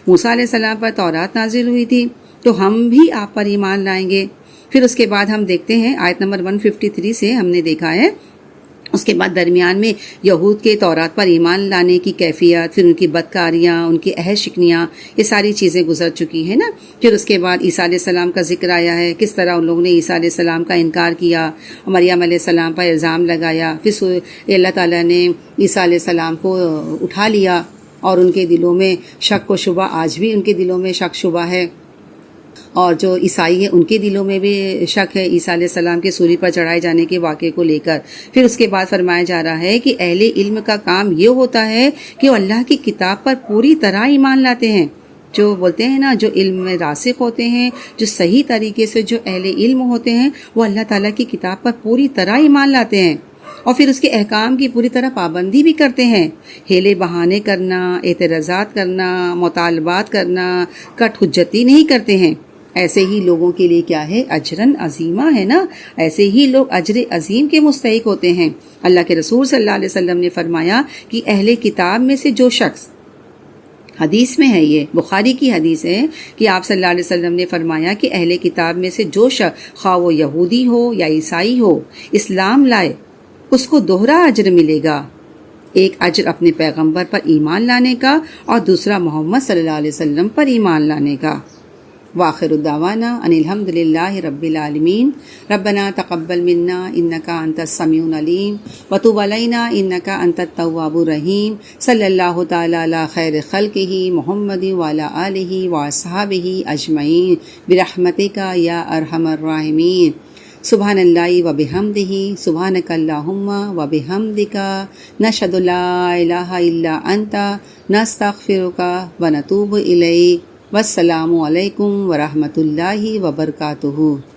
موسیٰ علیہ السلام پر تورات نازل ہوئی تھی تو ہم بھی آپ پر ایمان لائیں گے۔ پھر اس کے بعد ہم دیکھتے ہیں آیت نمبر 153 سے ہم نے دیکھا ہے، اس کے بعد درمیان میں یہود کے تورات پر ایمان لانے کی کیفیت، پھر ان کی بدکاریاں، ان کی عہد شکنیاں، یہ ساری چیزیں گزر چکی ہیں نا۔ پھر اس کے بعد عیسیٰ علیہ السلام کا ذکر آیا ہے، کس طرح ان لوگوں نے عیسیٰ علیہ السلام کا انکار کیا، مریم علیہ السلام پر الزام لگایا، پھر اللہ تعالیٰ نے عیسیٰ علیہ السلام کو اٹھا لیا اور ان کے دلوں میں شک و شبہ، آج بھی ان کے دلوں میں شک شبہ ہے، اور جو عیسائی ہیں ان کے دلوں میں بھی شک ہے عیسیٰ علیہ السلام کے سولی پر چڑھائے جانے کے واقعے کو لے کر۔ پھر اس کے بعد فرمایا جا رہا ہے کہ اہل علم کا کام یہ ہوتا ہے کہ وہ اللہ کی کتاب پر پوری طرح ایمان لاتے ہیں، جو بولتے ہیں نا، جو علم میں راسخ ہوتے ہیں، جو صحیح طریقے سے جو اہل علم ہوتے ہیں وہ اللہ تعالیٰ کی کتاب پر پوری طرح ایمان لاتے ہیں اور پھر اس کے احکام کی پوری طرح پابندی بھی کرتے ہیں۔ ہیلے بہانے کرنا، اعتراضات کرنا، مطالبات کرنا، کٹ حجتی نہیں کرتے ہیں۔ ایسے ہی لوگوں کے لیے کیا ہے؟ اجرن عظیمہ ہے نا، ایسے ہی لوگ اجر عظیم کے مستحق ہوتے ہیں۔ اللہ کے رسول صلی اللہ علیہ وسلم نے فرمایا کہ اہل کتاب میں سے جو شخص، حدیث میں ہے، یہ بخاری کی حدیث ہے کہ آپ صلی اللہ علیہ وسلم نے فرمایا کہ اہل کتاب میں سے جو شخص، خواہ وہ یہودی ہو یا عیسائی ہو، اسلام لائے، اس کو دوہرا اجر ملے گا، ایک اجر اپنے پیغمبر پر ایمان لانے کا اور دوسرا محمد صلی اللہ علیہ وسلم پر ایمان لانے کا۔ وآخر الدعوانا ان الحمد للہ رب العالمین۔ ربنا تقبل منا انک انت السمیع العلیم وتب علینا انک انت التواب الرحیم۔ صلی اللہ تعالی علی خیر خلقہ محمد وعلی آلہ واصحابہ اجمعین برحمتک یا ارحم الراحمین۔ سبحان اللہ وبحمدہ، سبحانک اللہم وبحمدک، نشہد لا الہ الا انت، نستغفرک ونتوب الیک۔ والسلام علیکم ورحمۃ اللہ وبرکاتہ۔